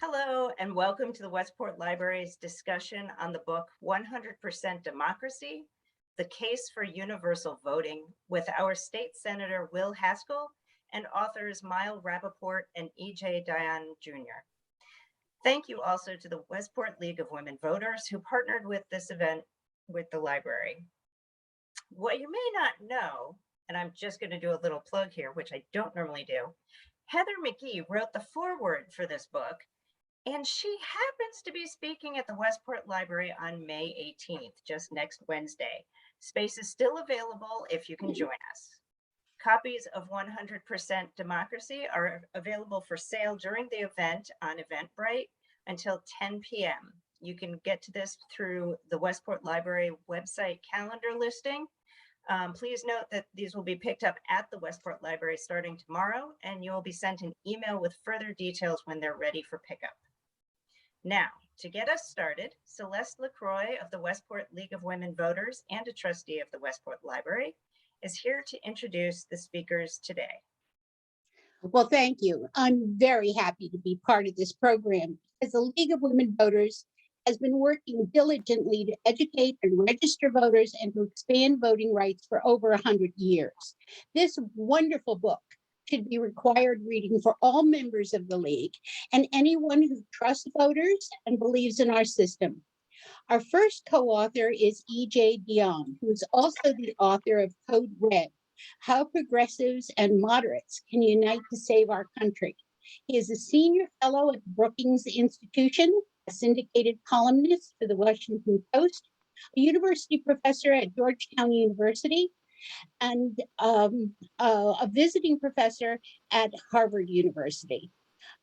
Hello, and welcome to the Westport Library's discussion on the book 100% Democracy, The Case for Universal Voting with our state senator, Will Haskell, and authors Miles Rapoport and E.J. Dionne Jr. Thank you also to the Westport League of Women Voters who partnered with this event with the library. What you may not know, and I'm just going to do a little plug here, which I don't normally do, Heather McGee wrote the foreword for this book, and she happens to be speaking at the Westport Library on May 18th, just next Wednesday. Space is still available if you can join us. Copies of 100% Democracy are available for sale during the event on Eventbrite until 10 p.m. You can get to this through the Westport Library website calendar listing. Please note that these will be picked up at the Westport Library starting tomorrow, and you will be sent an email with further details when they're ready for pickup. Now, to get us started, Celeste LaCroix of the Westport League of Women Voters and a trustee of the Westport Library is here to introduce the speakers today. Well, thank you. I'm very happy to be part of this program as the League of Women Voters has been working diligently to educate and register voters and to expand voting rights for over 100 years. This wonderful book should be required reading for all members of the League and anyone who trusts voters and believes in our system. Our first co-author is E.J. Dionne, who is also the author of Code Red, How Progressives and Moderates Can Unite to Save Our Country. He is a senior fellow at the Brookings Institution, a syndicated columnist for the Washington Post, a university professor at Georgetown University, and a visiting professor at Harvard University.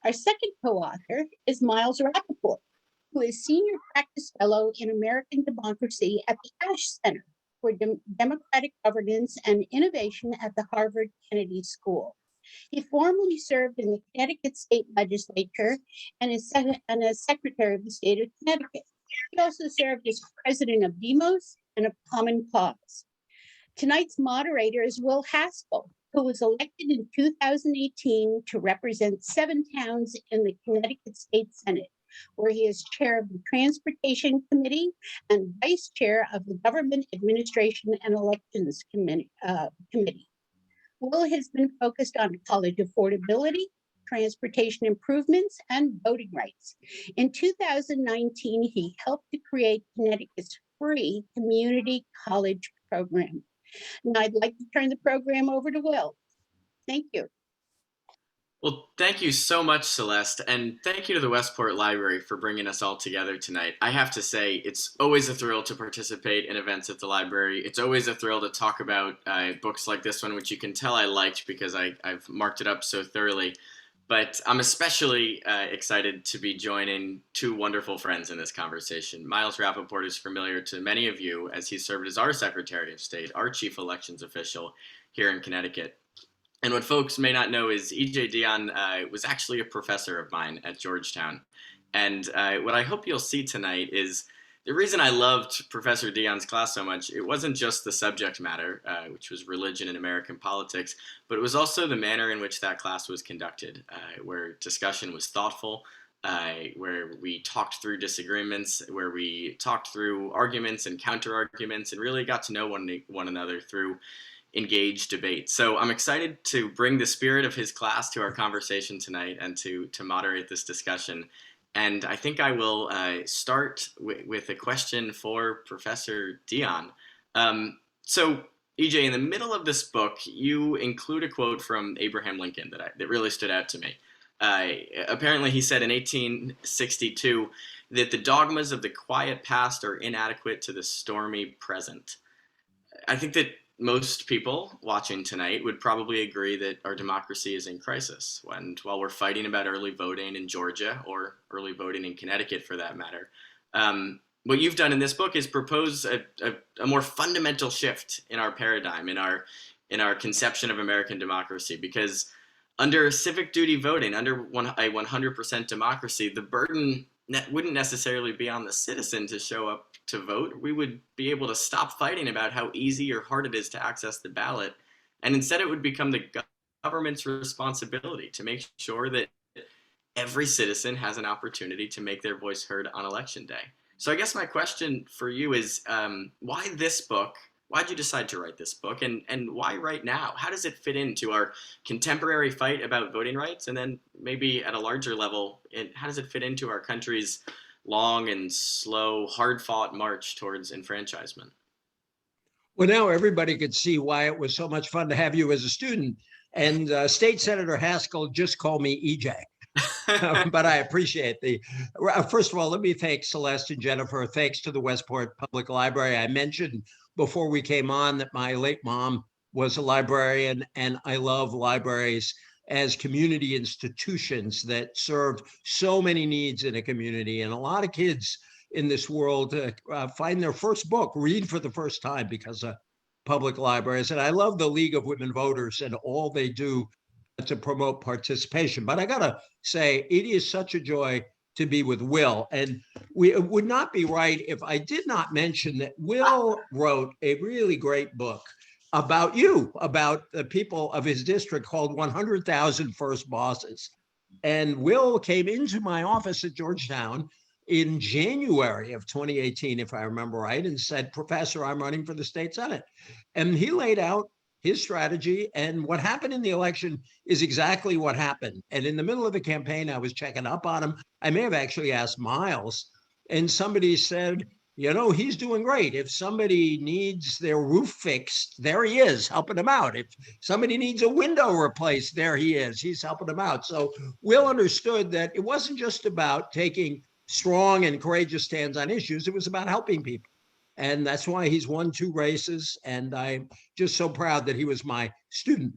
Our second co-author is Miles Rapoport, who is Senior Practice Fellow in American Democracy at the Ash Center for Democratic Governance and Innovation at the Harvard Kennedy School. He formerly served in the Connecticut State Legislature and is as Secretary of the State of Connecticut. He also served as President of Demos and of Common Cause. Tonight's moderator is Will Haskell, who was elected in 2018 to represent 7 towns in the Connecticut State Senate, where he is chair of the Transportation Committee and vice chair of the Government Administration and Elections Committee. Will has been focused on college affordability, transportation improvements, and voting rights. In 2019, he helped to create Connecticut's free community college program. Now I'd like to turn the program over to Will. Thank you. Well, thank you so much, Celeste, and thank you to the Westport Library for bringing us all together tonight. I have to say, it's always a thrill to participate in events at the library. It's always a thrill to talk about books like this one, which you can tell I liked because I've marked it up so thoroughly. But I'm especially excited to be joining 2 wonderful friends in this conversation. Miles Rapoport is familiar to many of you as he served as our Secretary of State, our chief elections official here in Connecticut. And what folks may not know is E.J. Dionne was actually a professor of mine at Georgetown. And what I hope you'll see tonight is the reason I loved Professor Dionne's class so much, it wasn't just the subject matter, which was religion and American politics, but it was also the manner in which that class was conducted, where discussion was thoughtful, where we talked through disagreements, where we talked through arguments and counter-arguments and really got to know one another through engaged debate. So I'm excited to bring the spirit of his class to our conversation tonight and to moderate this discussion. And I think I will start with a question for Professor Dionne. So, EJ, in the middle of this book, you include a quote from Abraham Lincoln that really stood out to me. Apparently, he said in 1862 that the dogmas of the quiet past are inadequate to the stormy present. I think that most people watching tonight would probably agree that our democracy is in crisis. And while we're fighting about early voting in Georgia or early voting in Connecticut for that matter, what you've done in this book is propose a more fundamental shift in our paradigm, in our conception of American democracy. Because under civic duty voting, under a 100% democracy, the burden wouldn't necessarily be on the citizen to show up to vote. We would be able to stop fighting about how easy or hard it is to access the ballot, and instead it would become the government's responsibility to make sure that every citizen has an opportunity to make their voice heard on election day. So I guess my question for you is, why this book? Why'd you decide to write this book, and why right now? How does it fit into our contemporary fight about voting rights? And then maybe at a larger level, how does it fit into our country's long and slow, hard-fought march towards enfranchisement? Well, now everybody could see why it was so much fun to have you as a student. And State Senator Haskell just called me EJ. But I appreciate first of all, let me thank Celeste and Jennifer. Thanks to the Westport Public Library. I mentioned before we came on that my late mom was a librarian, and I love libraries as community institutions that serve so many needs in a community. And a lot of kids in this world find their first book, read for the first time because of public libraries. And I love the League of Women Voters and all they do to promote participation. But I gotta say, it is such a joy to be with Will. And it would not be right if I did not mention that Will wrote a really great book about you, about the people of his district, called 100,000 First Bosses. And Will came into my office at Georgetown in January of 2018, if I remember right, and said, "Professor, I'm running for the state Senate." And he laid out his strategy, and what happened in the election is exactly what happened. And in the middle of the campaign, I was checking up on him. I may have actually asked Miles, and somebody said, he's doing great. If somebody needs their roof fixed, there he is, helping them out. If somebody needs a window replaced, there he is, he's helping them out. So Will understood that it wasn't just about taking strong and courageous stands on issues. It was about helping people. And that's why he's won 2 races. And I'm just so proud that he was my student.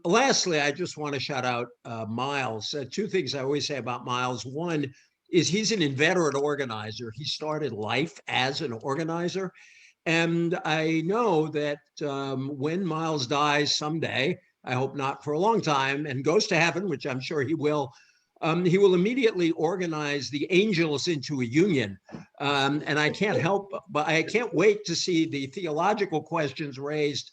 Lastly, I just want to shout out Miles. 2 things I always say about Miles. One is he's an inveterate organizer. He started life as an organizer. And I know that when Miles dies someday, I hope not for a long time, and goes to heaven, which I'm sure he will immediately organize the angels into a union. And I can't wait to see the theological questions raised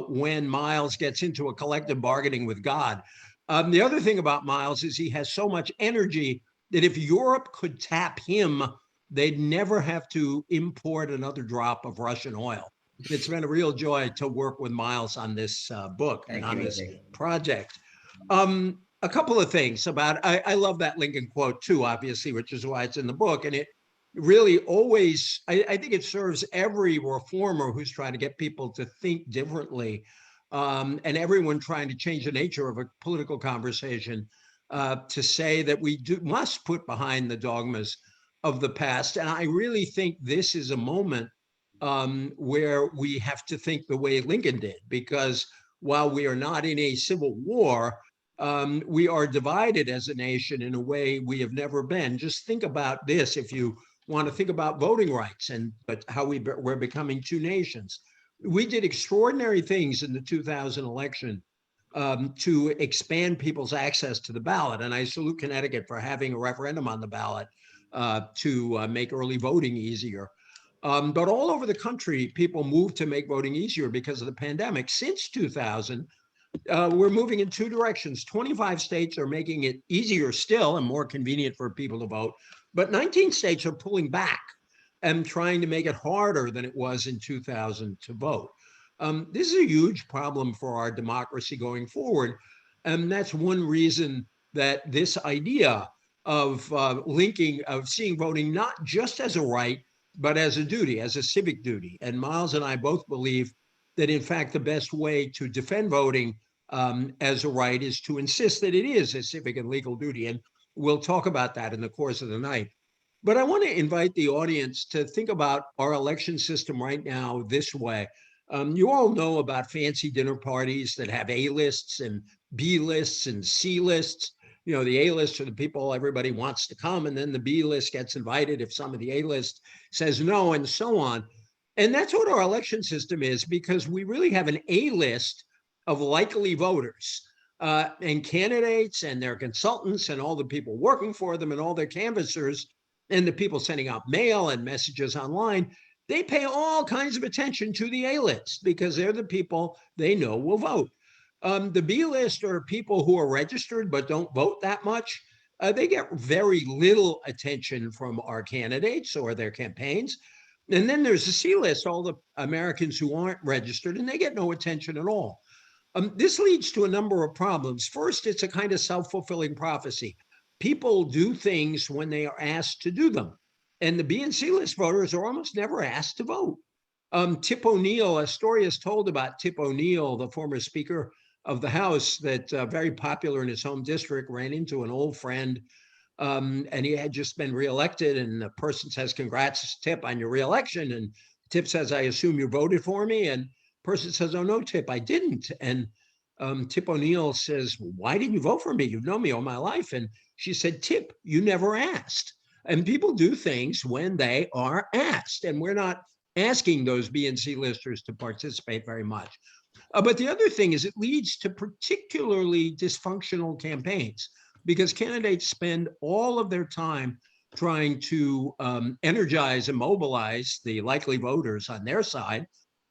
when Miles gets into a collective bargaining with God. The other thing about Miles is he has so much energy that if Europe could tap him, they'd never have to import another drop of Russian oil. It's been a real joy to work with Miles on this book and on this project. A couple of things about, I love that Lincoln quote too, obviously, which is why it's in the book. And it really always, I think it serves every reformer who's trying to get people to think differently, and everyone trying to change the nature of a political conversation, to say that we must put behind the dogmas of the past. And I really think this is a moment where we have to think the way Lincoln did, because while we are not in a civil war, we are divided as a nation in a way we have never been. Just think about this if you want to think about voting rights and how we're becoming 2 nations. We did extraordinary things in the 2000 election to expand people's access to the ballot. And I salute Connecticut for having a referendum on the ballot to make early voting easier. But all over the country, people moved to make voting easier because of the pandemic. Since 2000, we're moving in 2 directions. 25 states are making it easier still and more convenient for people to vote, but 19 states are pulling back and trying to make it harder than it was in 2000 to vote. This is a huge problem for our democracy going forward. And that's one reason that this idea of seeing voting not just as a right, but as a duty, as a civic duty. And Miles and I both believe that, in fact, the best way to defend voting as a right is to insist that it is a civic and legal duty. And we'll talk about that in the course of the night. But I want to invite the audience to think about our election system right now this way. You all know about fancy dinner parties that have A lists and B lists and C lists. The A list are the people everybody wants to come, and then the B list gets invited if some of the A list says no, and so on. And that's what our election system is, because we really have an A list of likely voters, and candidates and their consultants and all the people working for them and all their canvassers and the people sending out mail and messages online. They pay all kinds of attention to the A list because they're the people they know will vote. The B list are people who are registered but don't vote that much. they get very little attention from our candidates or their campaigns. And then there's the C list, all the Americans who aren't registered, and they get no attention at all. This leads to a number of problems. First, it's a kind of self-fulfilling prophecy. People do things when they are asked to do them. And the B and C list voters are almost never asked to vote. Tip O'Neill, a story is told about Tip O'Neill, the former Speaker of the House, that very popular in his home district, ran into an old friend, and he had just been reelected, and the person says, "Congrats, Tip, on your reelection." And Tip says, "I assume you voted for me?" And person says, "Oh, no, Tip, I didn't." And Tip O'Neill says, "Why didn't you vote for me? You've known me all my life." And she said, "Tip, you never asked." And people do things when they are asked, and we're not asking those B and C listers to participate very much. But the other thing is it leads to particularly dysfunctional campaigns, because candidates spend all of their time trying to energize and mobilize the likely voters on their side.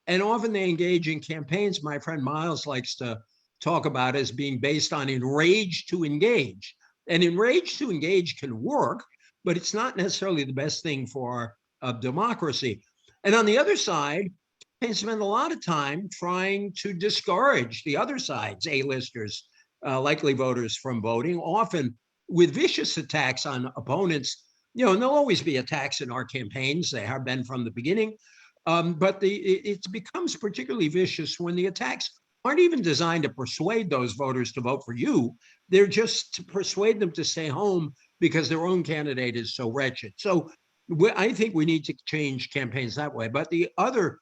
And often they engage in campaigns my friend Miles likes to talk about as being based on enrage to engage. And enrage to engage can work, but it's not necessarily the best thing for democracy. And on the other side, they spend a lot of time trying to discourage the other side's A-listers, likely voters, from voting, often with vicious attacks on opponents. You know, and there'll always be attacks in our campaigns. They have been from the beginning. But it becomes particularly vicious when the attacks aren't even designed to persuade those voters to vote for you. They're just to persuade them to stay home because their own candidate is so wretched. So I think we need to change campaigns that way. But the other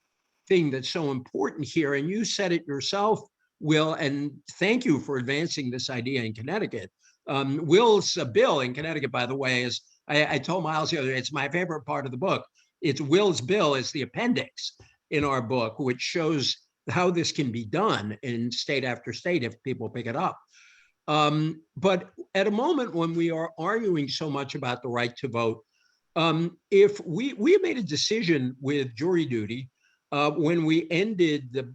thing that's so important here, and you said it yourself, Will, and thank you for advancing this idea in Connecticut. Will's bill in Connecticut, by the way, is, I told Miles the other day, it's my favorite part of the book. It's Will's bill is the appendix in our book, which shows how this can be done in state after state if people pick it up. But at a moment when we are arguing so much about the right to vote, if we made a decision with jury duty when we ended the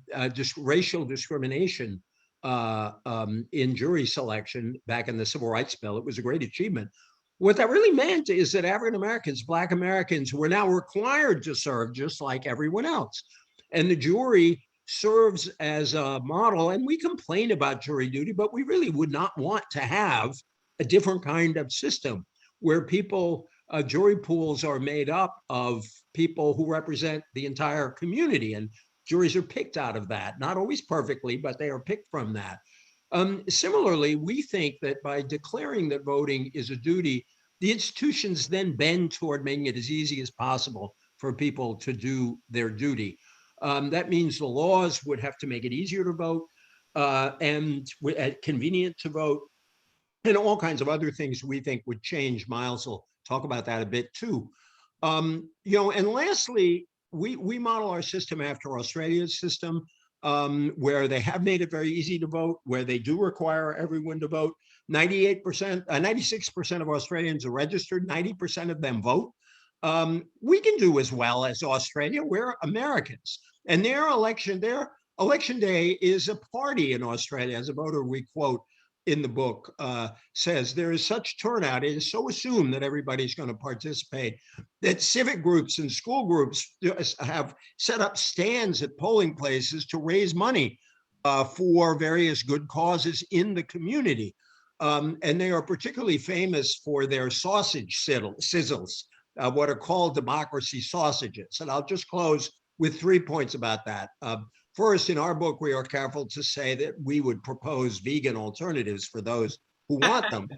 racial discrimination in jury selection back in the Civil Rights Bill. It was a great achievement. What that really meant is that African Americans, Black Americans, were now required to serve just like everyone else. And the jury serves as a model. And we complain about jury duty, but we really would not want to have a different kind of system where people, jury pools are made up of people who represent the entire community, and juries are picked out of that, not always perfectly, but they are picked from that. Similarly, we think that by declaring that voting is a duty, the institutions then bend toward making it as easy as possible for people to do their duty. That means the laws would have to make it easier to vote and convenient to vote, and all kinds of other things we think would change. Miles will talk about that a bit too. You know, and lastly, we model our system after Australia's system, where they have made it very easy to vote, where they do require everyone to vote. 96% of Australians are registered, 90% of them vote. We can do as well as Australia. We're Americans. And their election day is a party in Australia. As a voter, we quote in the book, says there is such turnout, it is so assumed that everybody's going to participate, that civic groups and school groups have set up stands at polling places to raise money for various good causes in the community. And they are particularly famous for their sausage sizzles, what are called democracy sausages. And I'll just close with 3 points about that. First, in our book, we are careful to say that we would propose vegan alternatives for those who want them.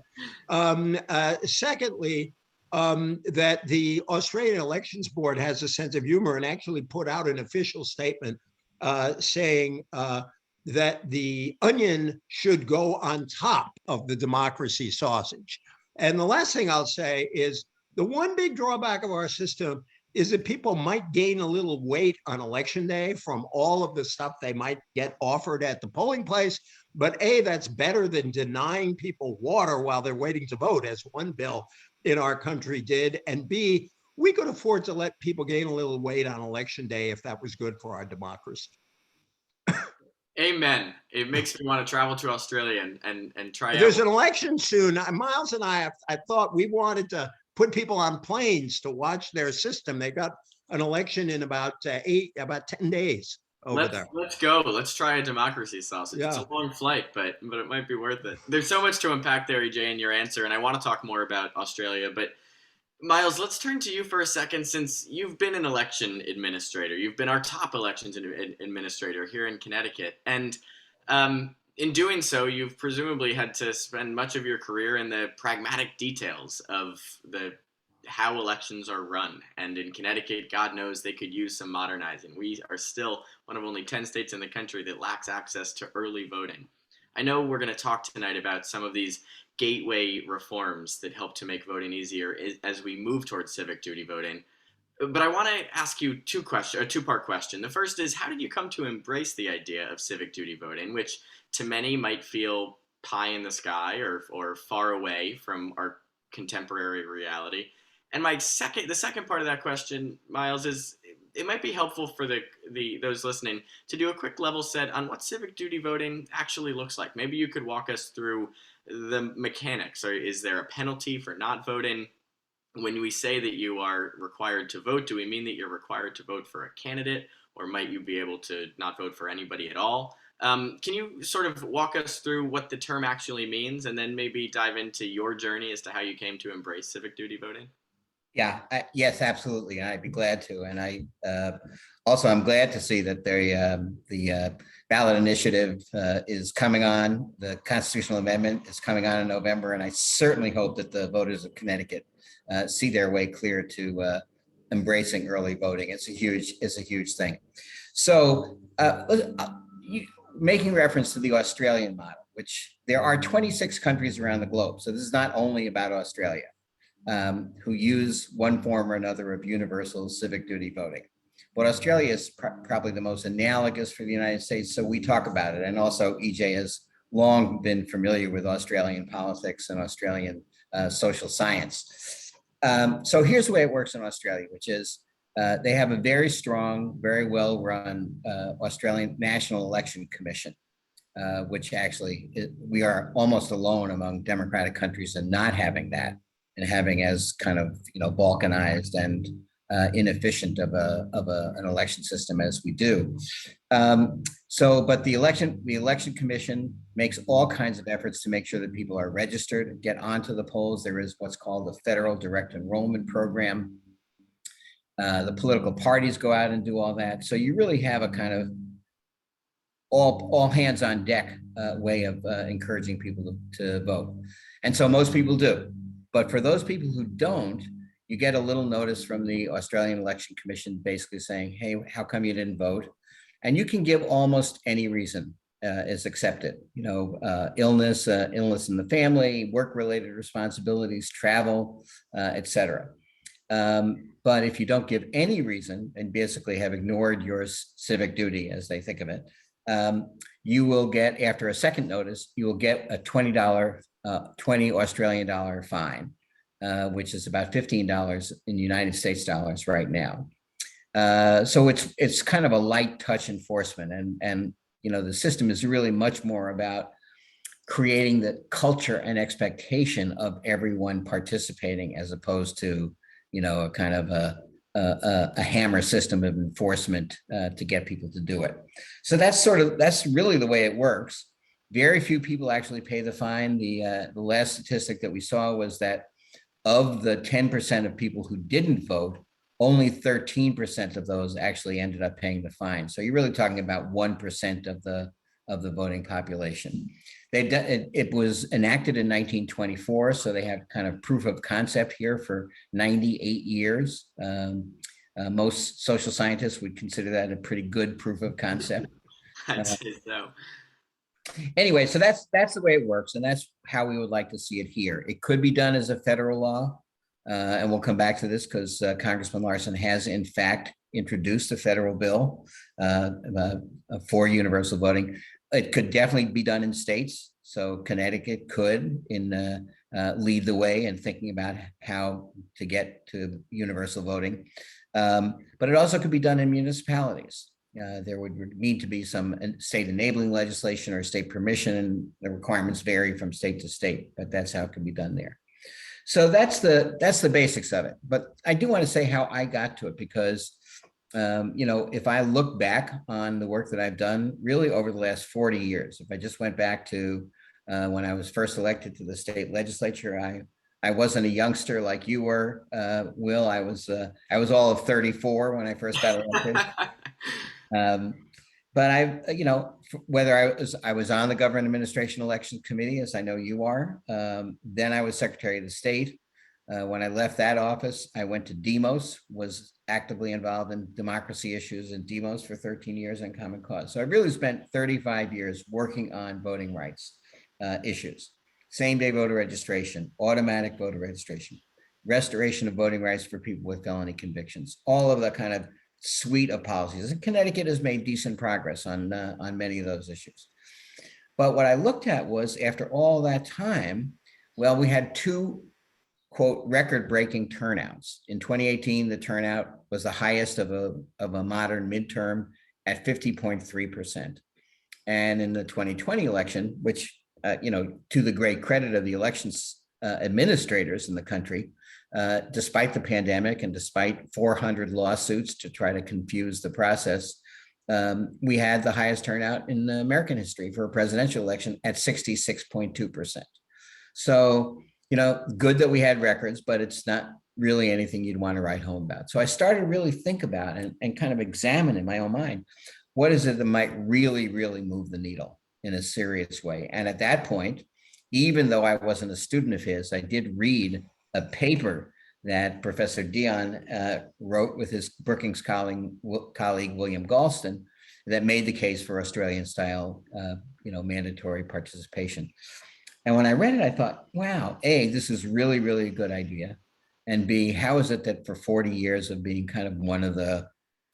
Secondly, that the Australian Elections Board has a sense of humor and actually put out an official statement saying that the onion should go on top of the democracy sausage. And the last thing I'll say is the one big drawback of our system is that people might gain a little weight on election day from all of the stuff they might get offered at the polling place. But A, that's better than denying people water while they're waiting to vote, as one bill in our country did. And B, we could afford to let people gain a little weight on election day if that was good for our democracy. Amen. It makes me want to travel to Australia and try There's out. an election soon. Miles and I thought we wanted to put people on planes to watch their system. They got an election in about 10 days over there. Let's go. Let's try a democracy sausage. It's Yeah. a long flight, but it might be worth it. There's so much to unpack there, EJ, in your answer, and I want to talk more about Australia. But Miles, let's turn to you for a second, since you've been an election administrator. You've been our top elections administrator here in Connecticut, and in doing so, you've presumably had to spend much of your career in the pragmatic details of the how elections are run. And in Connecticut, God knows they could use some modernizing. We are still one of only 10 states in the country that lacks access to early voting. I know we're going to talk tonight about some of these gateway reforms that help to make voting easier as we move towards civic duty voting. But I want to ask you a two-part question. The first is, how did you come to embrace the idea of civic duty voting, which to many might feel pie in the sky or far away from our contemporary reality? And the second part of that question, Miles, is it might be helpful for those listening to do a quick level set on what civic duty voting actually looks like. Maybe you could walk us through the mechanics. Or is there a penalty for not voting? When we say that you are required to vote, do we mean that you're required to vote for a candidate, or might you be able to not vote for anybody at all? Can you sort of walk us through what the term actually means, and then maybe dive into your journey as to how you came to embrace civic duty voting? Yeah, yes, absolutely. I'd be glad to. And I'm glad to see that the ballot initiative is coming on. The constitutional amendment is coming on in November. And I certainly hope that the voters of Connecticut see their way clear to embracing early voting. It's a huge thing. So making reference to the Australian model, which there are 26 countries around the globe. So this is not only about Australia. Who use one form or another of universal civic duty voting. But Australia is probably the most analogous for the United States, so we talk about it. And also EJ has long been familiar with Australian politics and Australian social science. So here's the way it works in Australia, which is they have a very strong, very well-run Australian National Election Commission, which actually we are almost alone among democratic countries in not having that, and having as kind of balkanized and inefficient of an election system as we do. But the election commission makes all kinds of efforts to make sure that people are registered, get onto the polls. There is what's called the federal direct enrollment program. The political parties go out and do all that. So you really have a kind of all hands on deck way of encouraging people to vote. And so most people do. But for those people who don't, you get a little notice from the Australian Election Commission basically saying, hey, how come you didn't vote? And you can give almost any reason is accepted. Illness in the family, work-related responsibilities, travel, etc. But if you don't give any reason and basically have ignored your civic duty, as they think of it, you will get, after a second notice, you will get a $20 Australian dollar fine, which is about $15 in United States dollars right now. So it's kind of a light touch enforcement, and the system is really much more about creating the culture and expectation of everyone participating, as opposed to a kind of a hammer system of enforcement to get people to do it. So that's really the way it works. Very few people actually pay the fine. The last statistic that we saw was that of the 10% of people who didn't vote, only 13% of those actually ended up paying the fine. So you're really talking about 1% of the voting population. It was enacted in 1924, so they have kind of proof of concept here for 98 years. Most social scientists would consider that a pretty good proof of concept. I'd say so. Anyway, so that's the way it works, and that's how we would like to see it here. It could be done as a federal law, and we'll come back to this because Congressman Larson has in fact introduced a federal bill for universal voting. It could definitely be done in states. So Connecticut could lead the way in thinking about how to get to universal voting, but it also could be done in municipalities. There would need to be some state enabling legislation or state permission, and the requirements vary from state to state, but that's how it can be done there. So that's the basics of it. But I do want to say how I got to it, because if I look back on the work that I've done really over the last 40 years, if I just went back to when I was first elected to the state legislature, I wasn't a youngster like you were, Will. I was all of 34 when I first got elected. But whether I was on the Government Administration Elections Committee, as I know you are, then I was Secretary of the State. When I left that office, I went to Demos, was actively involved in democracy issues in Demos for 13 years on Common Cause. So I really spent 35 years working on voting rights issues. Same-day voter registration, automatic voter registration, restoration of voting rights for people with felony convictions, all of the kind of suite of policies. And Connecticut has made decent progress on many of those issues. But what I looked at was, after all that time, well, we had two, quote, record-breaking turnouts. In 2018, the turnout was the highest of a modern midterm at 50.3%. And in the 2020 election, which, to the great credit of the elections administrators in the country, despite the pandemic and despite 400 lawsuits to try to confuse the process, we had the highest turnout in American history for a presidential election at 66.2%. So, good that we had records, but it's not really anything you'd want to write home about. So I started to really think about and kind of examine in my own mind, what is it that might really, really move the needle in a serious way? And at that point, even though I wasn't a student of his, I did read a paper that Professor Dionne wrote with his Brookings colleague William Galston that made the case for Australian style, mandatory participation. And when I read it, I thought, wow, A, this is really, really a good idea. And B, how is it that for 40 years of being kind of one of the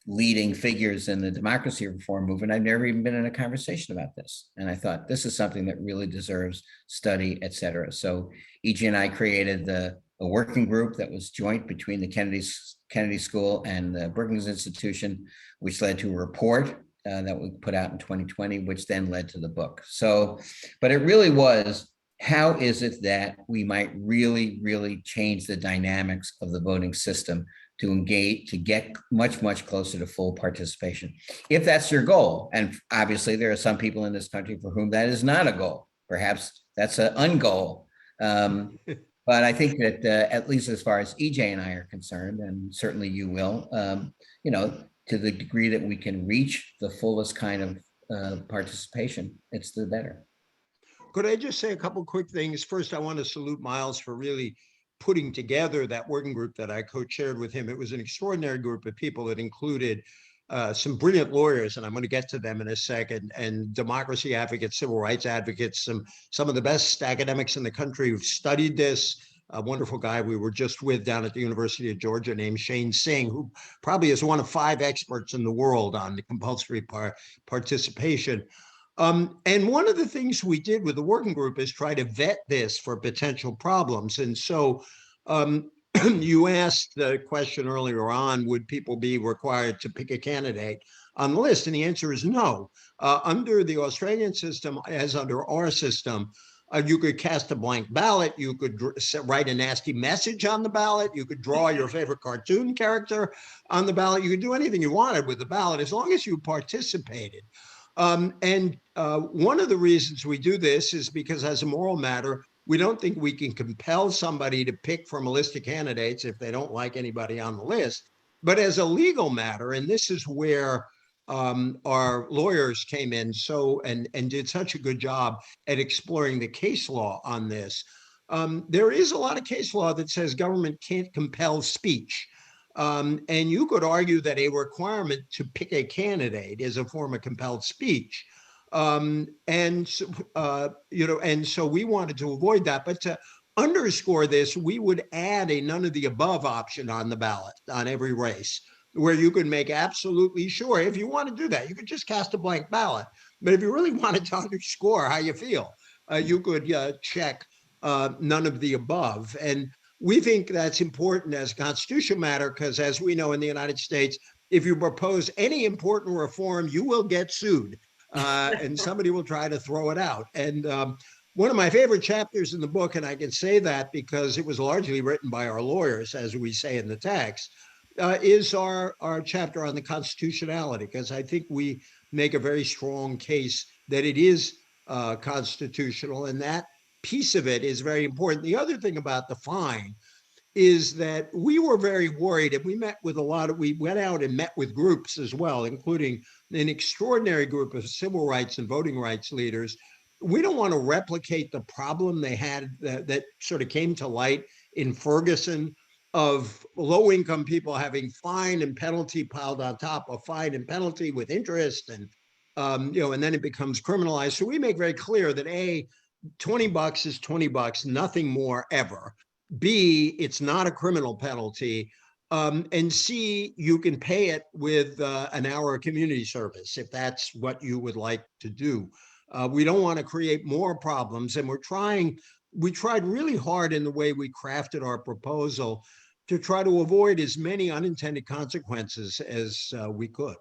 leading figures in the democracy reform movement, I've never even been in a conversation about this. And I thought, this is something that really deserves study, et cetera. So E.G. and I created a working group that was joint between the Kennedy School and the Brookings Institution, which led to a report that we put out in 2020, which then led to the book. So, but it really was, how is it that we might really, really change the dynamics of the voting system to engage, to get much, much closer to full participation? If that's your goal, and obviously there are some people in this country for whom that is not a goal. Perhaps that's an ungoal. But I think that at least as far as EJ and I are concerned, and certainly you will, to the degree that we can reach the fullest kind of participation, it's the better. Could I just say a couple quick things? First, I want to salute Miles for really putting together that working group that I co-chaired with him. It was an extraordinary group of people that included some brilliant lawyers, and I'm going to get to them in a second, and democracy advocates, civil rights advocates, some of the best academics in the country who've studied this. A wonderful guy we were just with down at the University of Georgia named Shane Singh, who probably is one of 5 experts in the world on the compulsory participation. And one of the things we did with the working group is try to vet this for potential problems. And so you asked the question earlier on, would people be required to pick a candidate on the list? And the answer is no. Under the Australian system, as under our system, you could cast a blank ballot. You could write a nasty message on the ballot. You could draw your favorite cartoon character on the ballot. You could do anything you wanted with the ballot as long as you participated. And one of the reasons we do this is because, as a moral matter, we don't think we can compel somebody to pick from a list of candidates if they don't like anybody on the list. But as a legal matter, and this is where our lawyers came in and did such a good job at exploring the case law on this. There is a lot of case law that says government can't compel speech. And you could argue that a requirement to pick a candidate is a form of compelled speech. And so we wanted to avoid that. But to underscore this, we would add a none of the above option on the ballot on every race, where you could make absolutely sure, if you want to do that, you could just cast a blank ballot. But if you really wanted to underscore how you feel, you could check none of the above. And we think that's important as a constitutional matter, because as we know in the United States, if you propose any important reform, you will get sued, and somebody will try to throw it out. And one of my favorite chapters in the book, and I can say that because it was largely written by our lawyers, as we say in the text, is our chapter on the constitutionality, because I think we make a very strong case that it is constitutional, and that piece of it is very important. The other thing about the fine is that we were very worried, and we went out and met with groups as well, including an extraordinary group of civil rights and voting rights leaders. We don't want to replicate the problem they had that sort of came to light in Ferguson, of low-income people having fine and penalty piled on top of fine and penalty with interest, and and then it becomes criminalized. So we make very clear that A, $20 is $20, nothing more ever. B, it's not a criminal penalty. And C, you can pay it with an hour of community service if that's what you would like to do. We don't want to create more problems, and we tried really hard in the way we crafted our proposal to try to avoid as many unintended consequences as we could.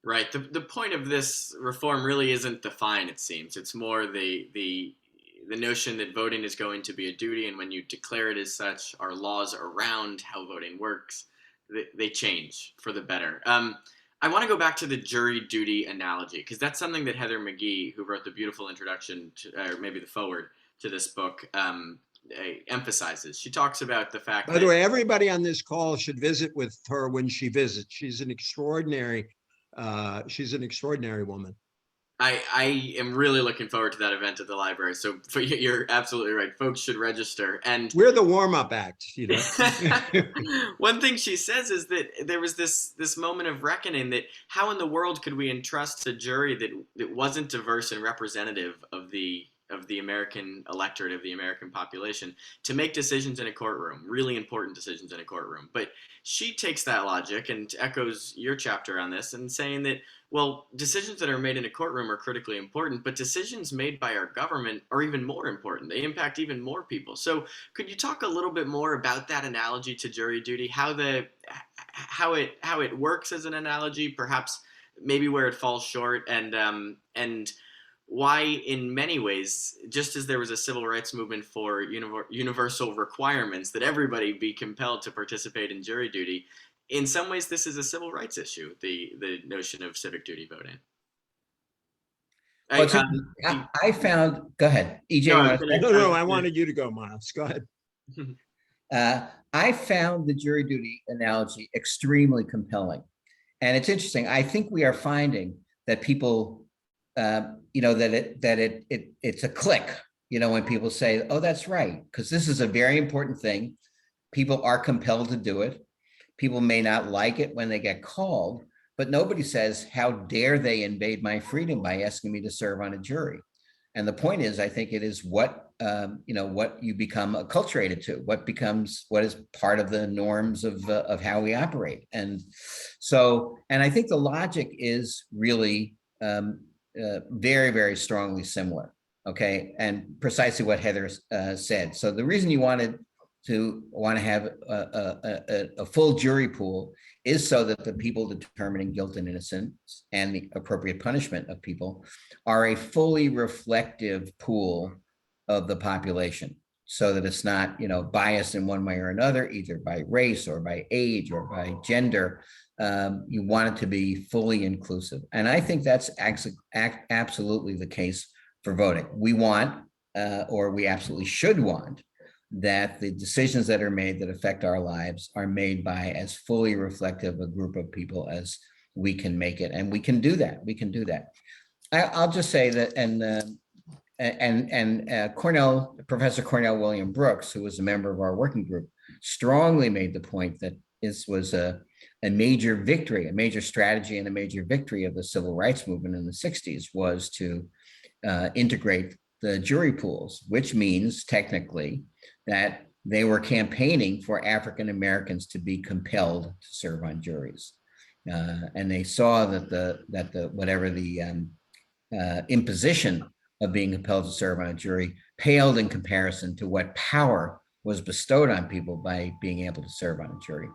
Right. The point of this reform really isn't the fine, it seems. It's more the notion that voting is going to be a duty, and when you declare it as such, our laws around how voting works, they change for the better. I want to go back to the jury duty analogy, because that's something that Heather McGhee, who wrote the beautiful introduction, or maybe the foreword to this book, emphasizes. She talks about the fact that— By the way, everybody on this call should visit with her when she visits. She's an extraordinary woman. I am really looking forward to that event at the library. So you're absolutely right. Folks should register. And we're the warm-up act, One thing she says is that there was this moment of reckoning that how in the world could we entrust a jury that wasn't diverse and representative of the American electorate, of the American population, to make decisions in a courtroom, really important decisions in a courtroom. But she takes that logic and echoes your chapter on this, and saying that, well, decisions that are made in a courtroom are critically important, but decisions made by our government are even more important. They impact even more people. So could you talk a little bit more about that analogy to jury duty, how it works as an analogy, perhaps maybe where it falls short, and why, in many ways, just as there was a civil rights movement for universal requirements that everybody be compelled to participate in jury duty, in some ways this is a civil rights issue, the notion of civic duty voting. I found, go ahead, EJ. No, I wanted you to go, Miles. Go ahead. I found the jury duty analogy extremely compelling. And it's interesting. I think we are finding that people, it's a click, when people say, oh, that's right, because this is a very important thing. People are compelled to do it. People may not like it when they get called, but nobody says, how dare they invade my freedom by asking me to serve on a jury? And the point is, I think it is what you become acculturated to, what is part of the norms of how we operate. And I think the logic is really very, very strongly similar. Okay. And precisely what Heather said. So the reason you want to have a full jury pool is so that the people determining guilt and innocence and the appropriate punishment of people are a fully reflective pool of the population, so that it's not, biased in one way or another, either by race or by age or by gender. You want it to be fully inclusive. And I think that's absolutely the case for voting. We want, or we absolutely should want, that the decisions that are made that affect our lives are made by as fully reflective a group of people as we can make it. And we can do that. We can do that. I'll just say that, Professor Cornell William Brooks, who was a member of our working group, strongly made the point that this was a major victory, a major strategy and a major victory of the civil rights movement in the 60s was to integrate the jury pools, which means technically that they were campaigning for African Americans to be compelled to serve on juries. And they saw that the imposition of being compelled to serve on a jury paled in comparison to what power was bestowed on people by being able to serve on a jury.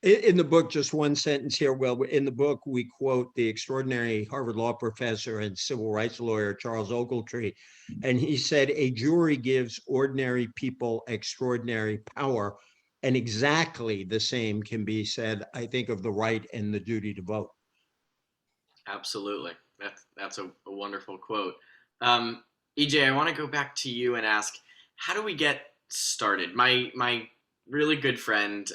In the book, just one sentence here. Well, in the book, we quote the extraordinary Harvard Law professor and civil rights lawyer, Charles Ogletree. And he said, a jury gives ordinary people extraordinary power. And exactly the same can be said, I think, of the right and the duty to vote. Absolutely. That's a wonderful quote. EJ, I want to go back to you and ask, how do we get started? My really good friend,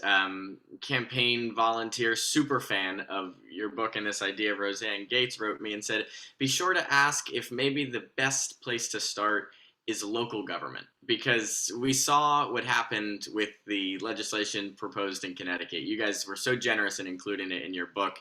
campaign volunteer, super fan of your book and this idea of Roseanne Gates, wrote me and said, be sure to ask if maybe the best place to start is local government, because we saw what happened with the legislation proposed in Connecticut. You guys were so generous in including it in your book.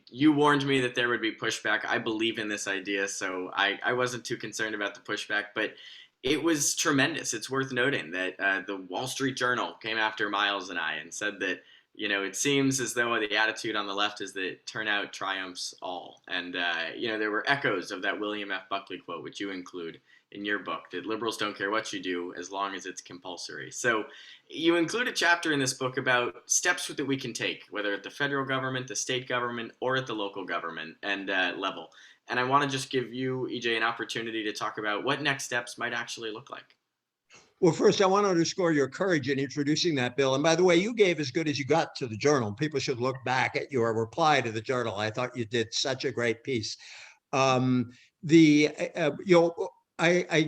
You warned me that there would be pushback. I believe in this idea, so I wasn't too concerned about the pushback, but it was tremendous. It's worth noting that the Wall Street Journal came after Miles and I and said that, it seems as though the attitude on the left is that turnout triumphs all. And, there were echoes of that William F. Buckley quote, which you include in your book, that liberals don't care what you do as long as it's compulsory. So you include a chapter in this book about steps that we can take, whether at the federal government, the state government, or at the local government and level. And I want to just give you, EJ, an opportunity to talk about what next steps might actually look like. Well, first, I want to underscore your courage in introducing that bill. And by the way, you gave as good as you got to the Journal. People should look back at your reply to the Journal. I thought you did such a great piece. I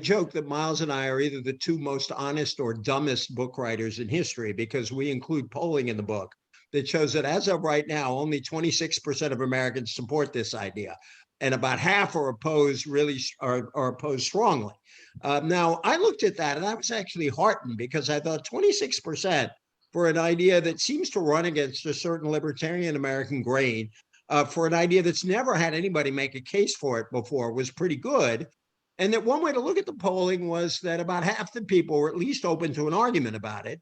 joke that Miles and I are either the two most honest or dumbest book writers in history, because we include polling in the book that shows that as of right now, only 26% of Americans support this idea, and about half are opposed, are opposed strongly. Now, I looked at that and I was actually heartened, because I thought 26% for an idea that seems to run against a certain libertarian American grain, for an idea that's never had anybody make a case for it before, was pretty good. And that one way to look at the polling was that about half the people were at least open to an argument about it.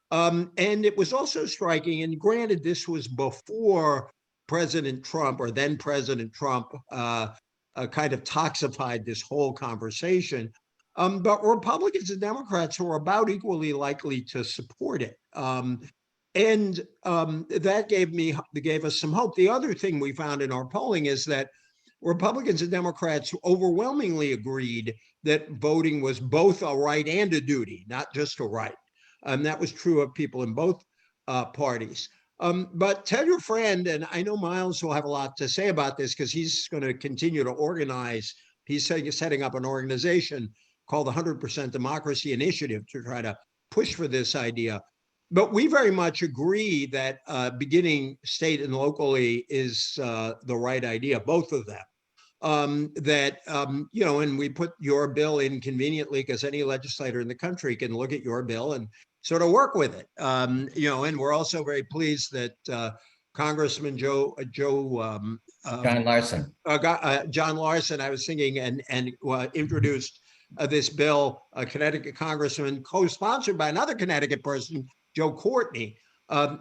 And it was also striking, and granted, this was before President Trump, or then President Trump, kind of toxified this whole conversation. But Republicans and Democrats were about equally likely to support it. That gave us some hope. The other thing we found in our polling is that Republicans and Democrats overwhelmingly agreed that voting was both a right and a duty, not just a right. That was true of people in both parties. But tell your friend, and I know Miles will have a lot to say about this because he's going to continue to organize. He's setting up an organization called the 100% Democracy Initiative to try to push for this idea. But we very much agree that beginning state and locally is the right idea, both of them. And we put your bill in conveniently because any legislator in the country can look at your bill and sort of work with it. And we're also very pleased that Congressman John Larson. John Larson, I was thinking, and introduced this bill, a Connecticut congressman, co-sponsored by another Connecticut person, Joe Courtney,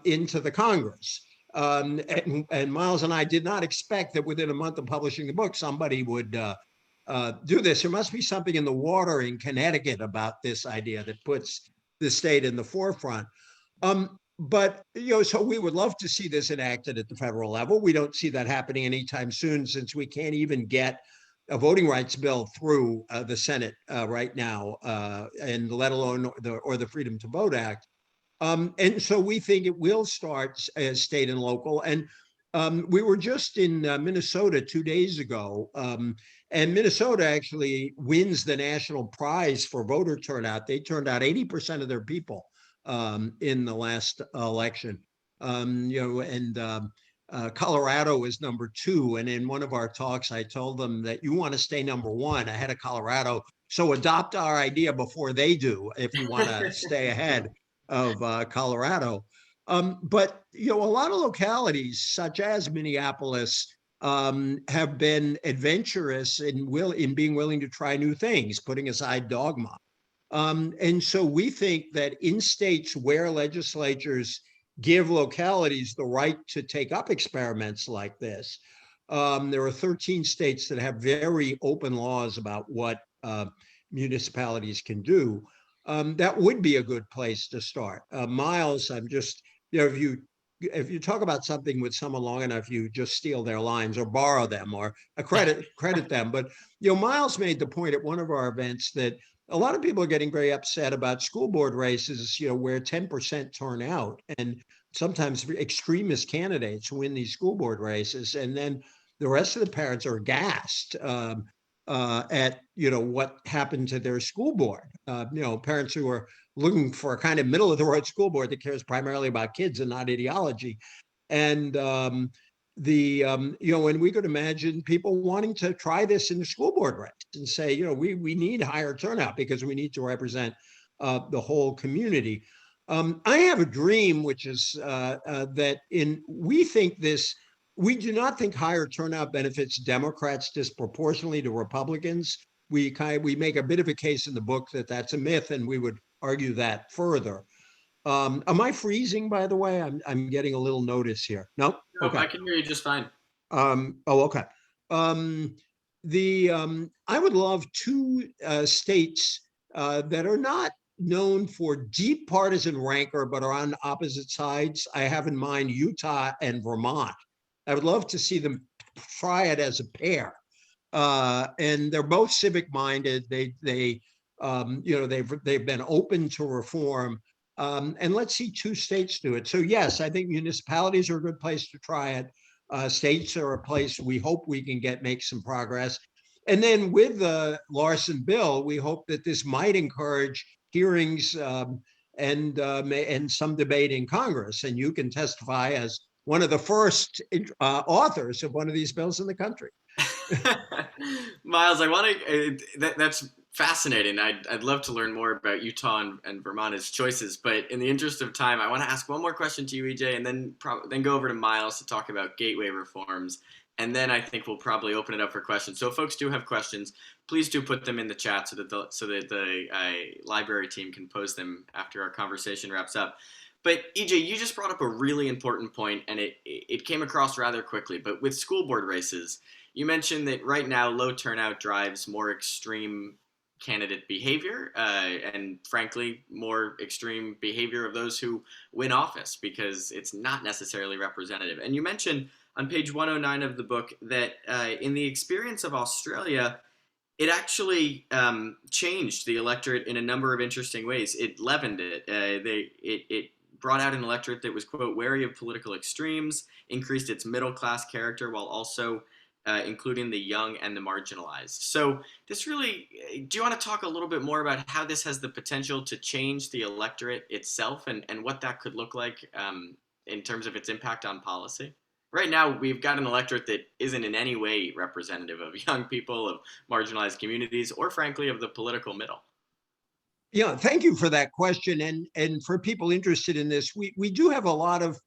into the Congress. And Miles and I did not expect that within a month of publishing the book, somebody would do this. There must be something in the water in Connecticut about this idea that puts the state in the forefront. But, so we would love to see this enacted at the federal level. We don't see that happening anytime soon, since we can't even get a voting rights bill through the Senate right now, and let alone the Freedom to Vote Act. And so we think it will start as state and local. And we were just in Minnesota 2 days ago, and Minnesota actually wins the national prize for voter turnout. They turned out 80% of their people in the last election. Colorado is number 2. And in one of our talks, I told them that you want to stay number 1 ahead of Colorado. So adopt our idea before they do, if you want to stay ahead of Colorado. But, a lot of localities, such as Minneapolis, have been adventurous in being willing to try new things, putting aside dogma. And so we think that in states where legislatures give localities the right to take up experiments like this, there are 13 states that have very open laws about what municipalities can do. That would be a good place to start. Miles, I'm just, if you if you talk about something with someone long enough, you just steal their lines or borrow them or credit them. But Miles made the point at one of our events that a lot of people are getting very upset about school board races, where 10% turn out, and sometimes extremist candidates win these school board races, and then the rest of the parents are aghast at what happened to their school board. Parents who are looking for a kind of middle of the road school board that cares primarily about kids and not ideology. And and we could imagine people wanting to try this in the school board race and say, we need higher turnout because we need to represent the whole community. I have a dream, which is that we do not think higher turnout benefits Democrats disproportionately to Republicans. We make a bit of a case in the book that that's a myth, and we would argue that further. Am I freezing, by the way? I'm getting a little notice here. No? Okay. I can hear you just fine. Okay. I would love two states that are not known for deep partisan rancor, but are on opposite sides. I have in mind Utah and Vermont. I would love to see them try it as a pair. And they're both civic minded. They've been open to reform. And let's see two states do it. So yes, I think municipalities are a good place to try it. States are a place we hope we can make some progress. And then with the Larson bill, we hope that this might encourage hearings and some debate in Congress. And you can testify as one of the first authors of one of these bills in the country. Miles, I want to. That's fascinating. I'd love to learn more about Utah and Vermont as choices, but in the interest of time, I want to ask one more question to you, EJ, and then go over to Miles to talk about gateway reforms, and then I think we'll probably open it up for questions. So if folks do have questions, please do put them in the chat so that the library team can pose them after our conversation wraps up. But EJ, you just brought up a really important point, and it came across rather quickly. But with school board races, you mentioned that right now low turnout drives more extreme candidate behavior and frankly more extreme behavior of those who win office because it's not necessarily representative. And you mentioned on page 109 of the book that in the experience of Australia, it actually changed the electorate in a number of interesting ways. It leavened it. It brought out an electorate that was, quote, wary of political extremes, increased its middle class character while also including the young and the marginalized. So this really, do you want to talk a little bit more about how this has the potential to change the electorate itself and what that could look like in terms of its impact on policy? Right now, we've got an electorate that isn't in any way representative of young people, of marginalized communities, or frankly, of the political middle. Yeah, thank you for that question. And for people interested in this, we do have a lot of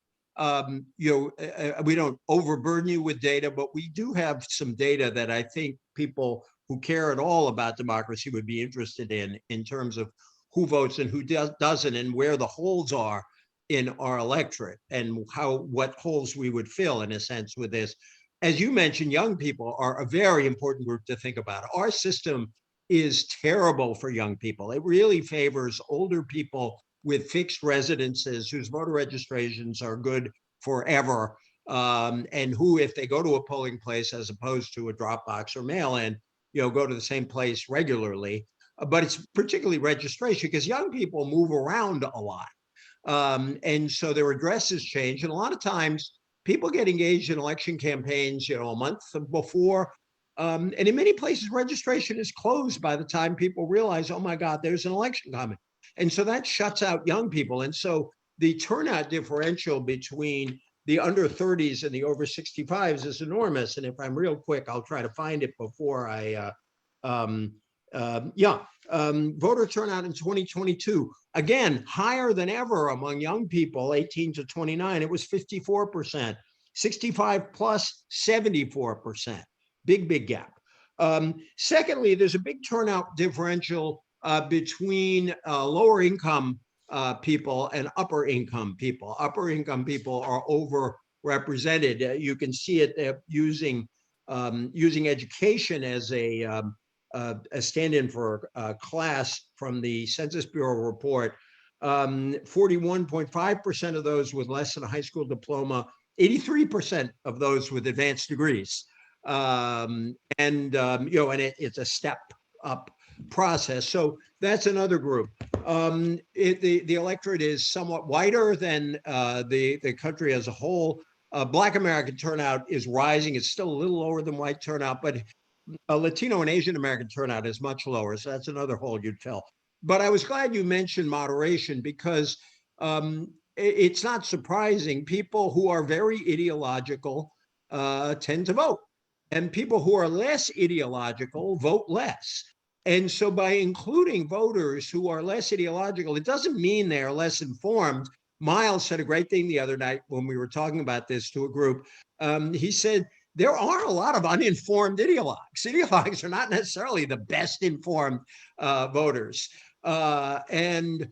we don't overburden you with data, but we do have some data that I think people who care at all about democracy would be interested in terms of who votes and who doesn't, and where the holes are in our electorate, and what holes we would fill in a sense with this. As you mentioned, young people are a very important group to think about. Our system is terrible for young people. It really favors older people with fixed residences whose voter registrations are good forever, and who, if they go to a polling place as opposed to a drop box or mail-in, go to the same place regularly. But it's particularly registration because young people move around a lot. And so their addresses change. And a lot of times people get engaged in election campaigns, a month before. And in many places, registration is closed by the time people realize, oh my God, there's an election coming. And so that shuts out young people. And so the turnout differential between the under 30s and the over 65s is enormous. And if I'm real quick, I'll try to find it before I, voter turnout in 2022, again, higher than ever among young people, 18 to 29, it was 54%, 65 plus 74%, big gap. Secondly, there's a big turnout differential between lower income people and upper income people. Upper income people are overrepresented. You can see it using education as a stand-in for class from the Census Bureau report. 41.5% of those with less than a high school diploma, 83% of those with advanced degrees. And it's a step up process. So that's another group. The electorate is somewhat wider than the country as a whole. Black American turnout is rising. It's still a little lower than white turnout, but Latino and Asian American turnout is much lower. So that's another hole you'd fill. But I was glad you mentioned moderation, because it's not surprising. People who are very ideological tend to vote, and people who are less ideological vote less. And so by including voters who are less ideological, it doesn't mean they're less informed. Miles said a great thing the other night when we were talking about this to a group. He said, there are a lot of uninformed ideologues. Ideologues are not necessarily the best informed voters. And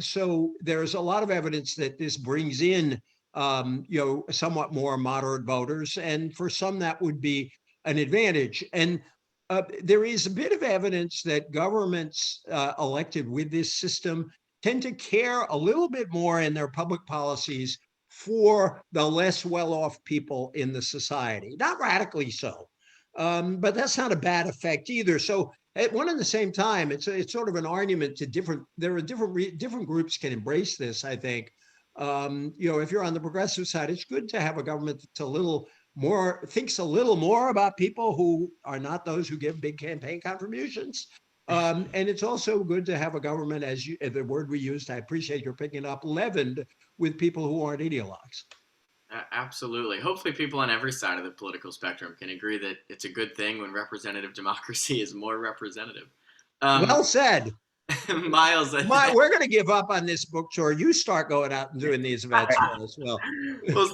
so there's a lot of evidence that this brings in, somewhat more moderate voters. And for some, that would be an advantage. And there is a bit of evidence that governments elected with this system tend to care a little bit more in their public policies for the less well-off people in the society. Not radically so, but that's not a bad effect either. So at one and the same time, it's sort of an argument to different groups can embrace this, I think. If you're on the progressive side, it's good to have a government that's thinks a little more about people who are not those who give big campaign contributions. And it's also good to have a government, the word we used, I appreciate your picking up, leavened with people who aren't ideologues. Absolutely. Hopefully people on every side of the political spectrum can agree that it's a good thing when representative democracy is more representative. Well said. Miles, we're going to give up on this book tour. You start going out and doing these events for us. Well,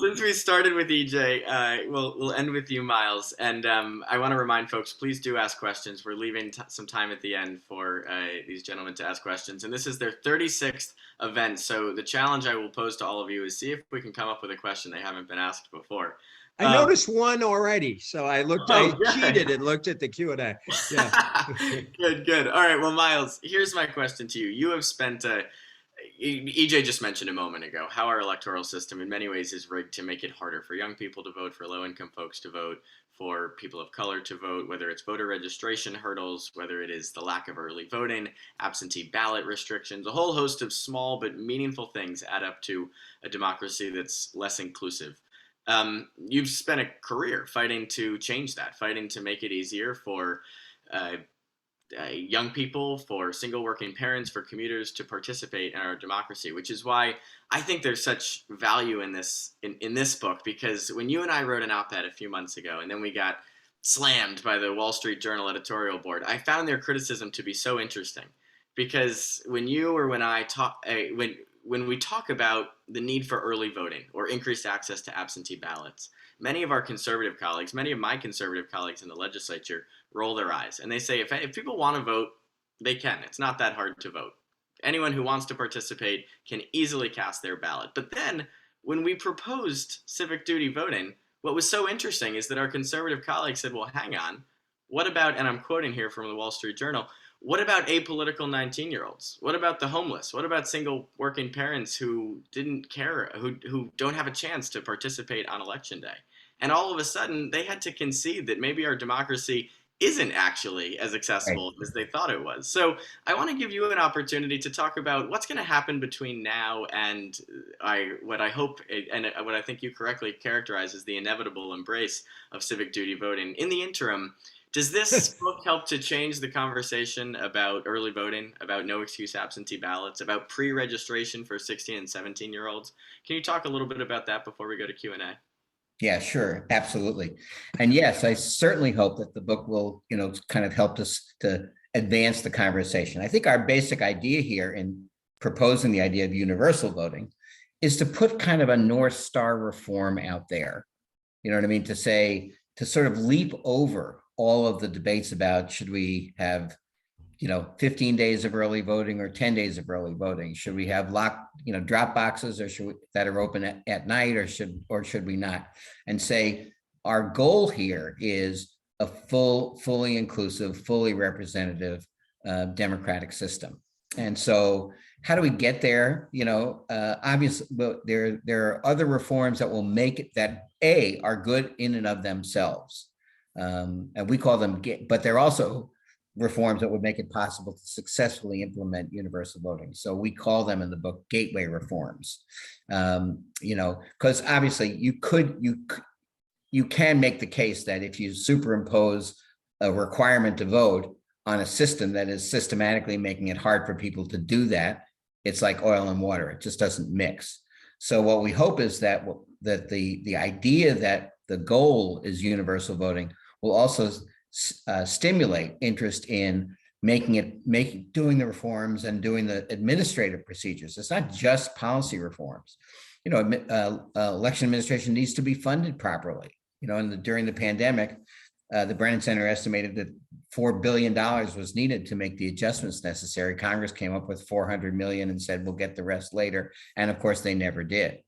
since we started with EJ, we'll end with you, Miles. And I want to remind folks, please do ask questions. We're leaving some time at the end for these gentlemen to ask questions. And this is their 36th event. So the challenge I will pose to all of you is see if we can come up with a question they haven't been asked before. I noticed one already, so I cheated and looked at the Q&A. Yeah. Good. All right, well, Miles, here's my question to you. You have spent, EJ just mentioned a moment ago, how our electoral system in many ways is rigged to make it harder for young people to vote, for low-income folks to vote, for people of color to vote, whether it's voter registration hurdles, whether it is the lack of early voting, absentee ballot restrictions, a whole host of small but meaningful things add up to a democracy that's less inclusive. You've spent a career fighting to change that, fighting to make it easier for young people, for single working parents, for commuters to participate in our democracy, which is why I think there's such value in this book, because when you and I wrote an op-ed a few months ago and then we got slammed by the Wall Street Journal editorial board, I found their criticism to be so interesting, because when you or when I talk, when we talk about the need for early voting or increased access to absentee ballots, many of my conservative colleagues in the legislature roll their eyes and they say, if people want to vote, they can. It's not that hard to vote. Anyone who wants to participate can easily cast their ballot. But then when we proposed civic duty voting, what was so interesting is that our conservative colleagues said, well, hang on, what about, and I'm quoting here from the Wall Street Journal, what about apolitical 19-year-olds? What about the homeless? What about single working parents who didn't care, who don't have a chance to participate on election day? And all of a sudden, they had to concede that maybe our democracy isn't actually as accessible as they thought it was. So I want to give you an opportunity to talk about what's going to happen between now and what I hope, and what I think you correctly characterize as the inevitable embrace of civic duty voting. In the interim, does this book help to change the conversation about early voting, about no excuse absentee ballots, about pre-registration for 16 and 17-year-olds? Can you talk a little bit about that before we go to Q&A? Yeah, sure. Absolutely. And yes, I certainly hope that the book will, kind of help us to advance the conversation. I think our basic idea here in proposing the idea of universal voting is to put kind of a North Star reform out there. You know what I mean? To sort of leap over all of the debates about should we have 15 days of early voting or 10 days of early voting? Should we have drop boxes that are open at night, or should we not? And say our goal here is a fully inclusive, fully representative democratic system. And so how do we get there? Obviously, but there are other reforms that will make it that are good in and of themselves. And we call them, but they're also reforms that would make it possible to successfully implement universal voting. So we call them in the book gateway reforms. Because obviously you can make the case that if you superimpose a requirement to vote on a system that is systematically making it hard for people to do that, it's like oil and water. It just doesn't mix. So what we hope is that the idea that the goal is universal voting will also stimulate interest in doing the reforms and doing the administrative procedures. It's not just policy reforms. Election administration needs to be funded properly. During the pandemic, the Brennan Center estimated that $4 billion was needed to make the adjustments necessary. Congress came up with $400 million and said, we'll get the rest later. And of course, they never did.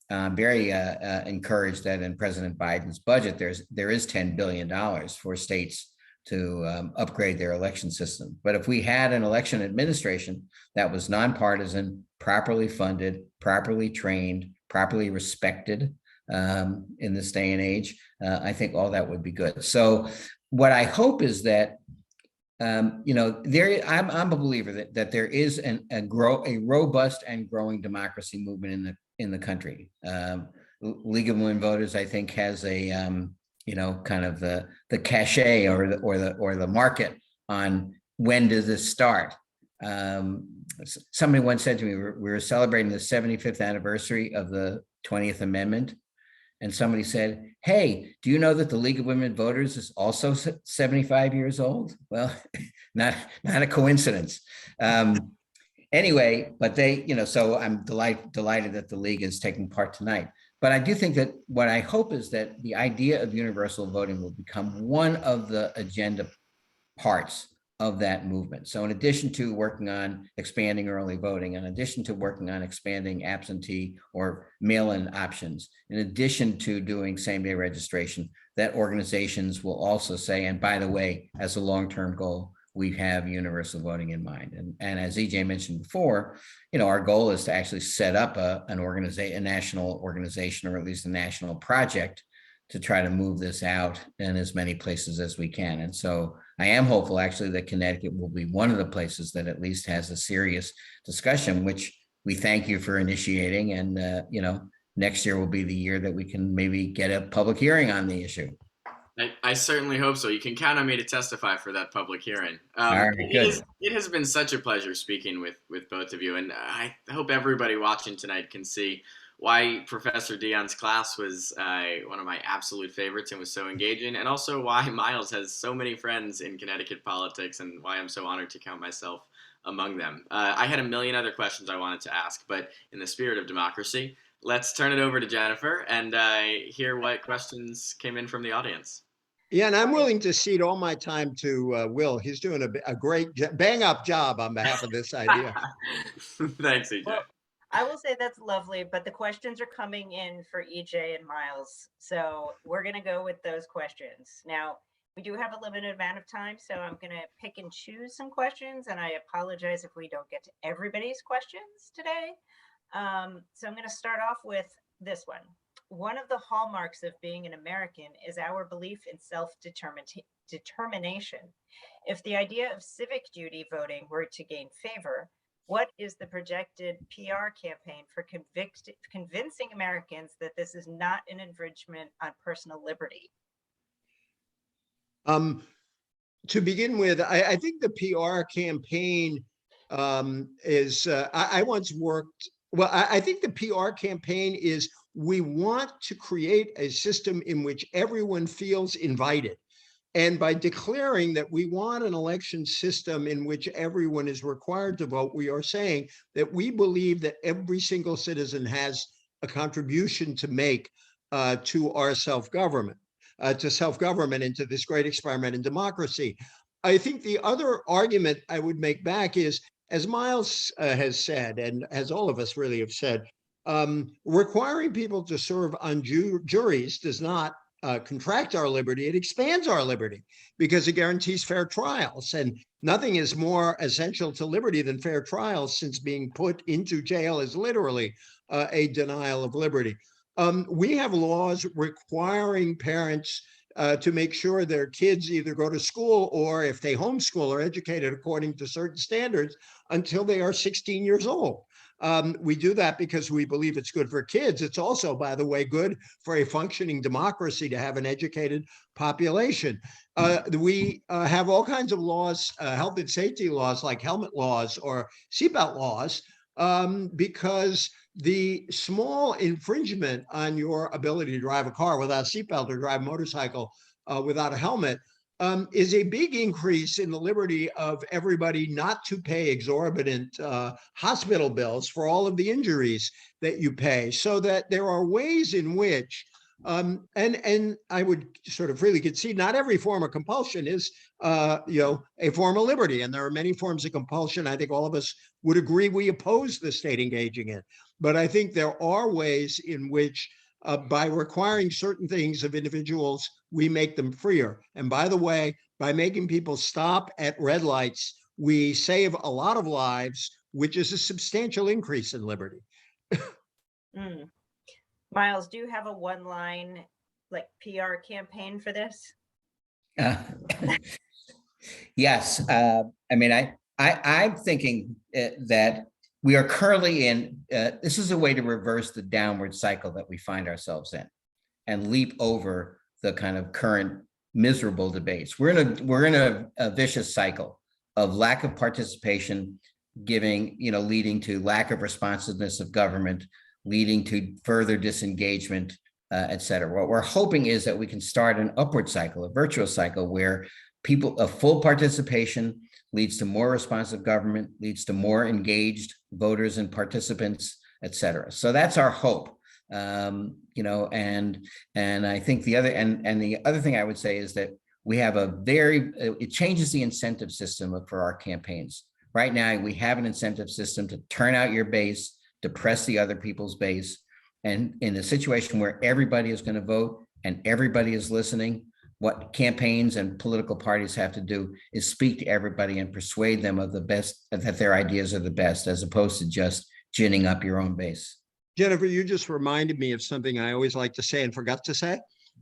I'm very encouraged that in President Biden's budget, there is $10 billion for states to upgrade their election system. But if we had an election administration that was nonpartisan, properly funded, properly trained, properly respected in this day and age, I think all that would be good. So what I hope is that, I'm a believer that there is a robust and growing democracy movement in the country. League of Women Voters, I think, has a kind of the cachet or the market on when does this start. Somebody once said to me, we were celebrating the 75th anniversary of the 20th Amendment. And somebody said, hey, do you know that the League of Women Voters is also 75 years old? Well, not a coincidence. Anyway, but so I'm delighted that the League is taking part tonight. But I do think that what I hope is that the idea of universal voting will become one of the agenda parts of that movement. So in addition to working on expanding early voting, in addition to working on expanding absentee or mail-in options, in addition to doing same-day registration, that organizations will also say, and by the way, as a long-term goal, we have universal voting in mind. And as EJ mentioned before, our goal is to actually set up a national organization, or at least a national project, to try to move this out in as many places as we can. And so I am hopeful actually that Connecticut will be one of the places that at least has a serious discussion, which we thank you for initiating. And, next year will be the year that we can maybe get a public hearing on the issue. I certainly hope so. You can count on me to testify for that public hearing. All right, good. It has been such a pleasure speaking with both of you. And I hope everybody watching tonight can see why Professor Dionne's class was one of my absolute favorites and was so engaging, and also why Miles has so many friends in Connecticut politics and why I'm so honored to count myself among them. I had a million other questions I wanted to ask, but in the spirit of democracy, let's turn it over to Jennifer and hear what questions came in from the audience. Yeah, and I'm willing to cede all my time to Will. He's doing a great bang-up job on behalf of this idea. Thanks, EJ. Well, I will say that's lovely, but the questions are coming in for EJ and Miles. So we're going to go with those questions. Now, we do have a limited amount of time, so I'm going to pick and choose some questions, and I apologize if we don't get to everybody's questions today. So I'm going to start off with this one. One of the hallmarks of being an American is our belief in self-determination. If the idea of civic duty voting were to gain favor, what is the projected PR campaign for convincing Americans that this is not an infringement on personal liberty? To begin with, I think the PR campaign is, I once worked, well, I think the PR campaign is, we want to create a system in which everyone feels invited. And by declaring that we want an election system in which everyone is required to vote, we are saying that we believe that every single citizen has a contribution to make to our self-government, and to this great experiment in democracy. I think the other argument I would make back is, as Miles has said, and as all of us really have said, requiring people to serve on juries does not contract our liberty, it expands our liberty because it guarantees fair trials. And nothing is more essential to liberty than fair trials, since being put into jail is literally a denial of liberty. We have laws requiring parents to make sure their kids either go to school or, if they homeschool, are educated according to certain standards until they are 16 years old. We do that because we believe it's good for kids. It's also, by the way, good for a functioning democracy to have an educated population. We have all kinds of laws, health and safety laws, like helmet laws or seatbelt laws, because the small infringement on your ability to drive a car without a seatbelt or drive a motorcycle without a helmet is a big increase in the liberty of everybody not to pay exorbitant hospital bills for all of the injuries that you pay. So that there are ways in which, and I would sort of freely concede, not every form of compulsion is a form of liberty. And there are many forms of compulsion I think all of us would agree we oppose the state engaging in. But I think there are ways in which, by requiring certain things of individuals, we make them freer. And by the way, by making people stop at red lights, we save a lot of lives, which is a substantial increase in liberty. Miles, do you have a one-line like PR campaign for this? Yes. I mean, I'm thinking that we are currently in, this is a way to reverse the downward cycle that we find ourselves in and leap over the kind of current miserable debates. We're in a vicious cycle of lack of participation, leading to lack of responsiveness of government, leading to further disengagement, et cetera. What we're hoping is that we can start an upward cycle, a virtuous cycle, where a full participation leads to more responsive government, leads to more engaged voters and participants, et cetera. So that's our hope. And I think the other thing I would say is that we have it changes the incentive system for our campaigns. Right now, we have an incentive system to turn out your base, depress the other people's base. And in a situation where everybody is going to vote and everybody is listening, what campaigns and political parties have to do is speak to everybody and persuade them of the best, that their ideas are the best, as opposed to just ginning up your own base. Jennifer, you just reminded me of something I always like to say and forgot to say,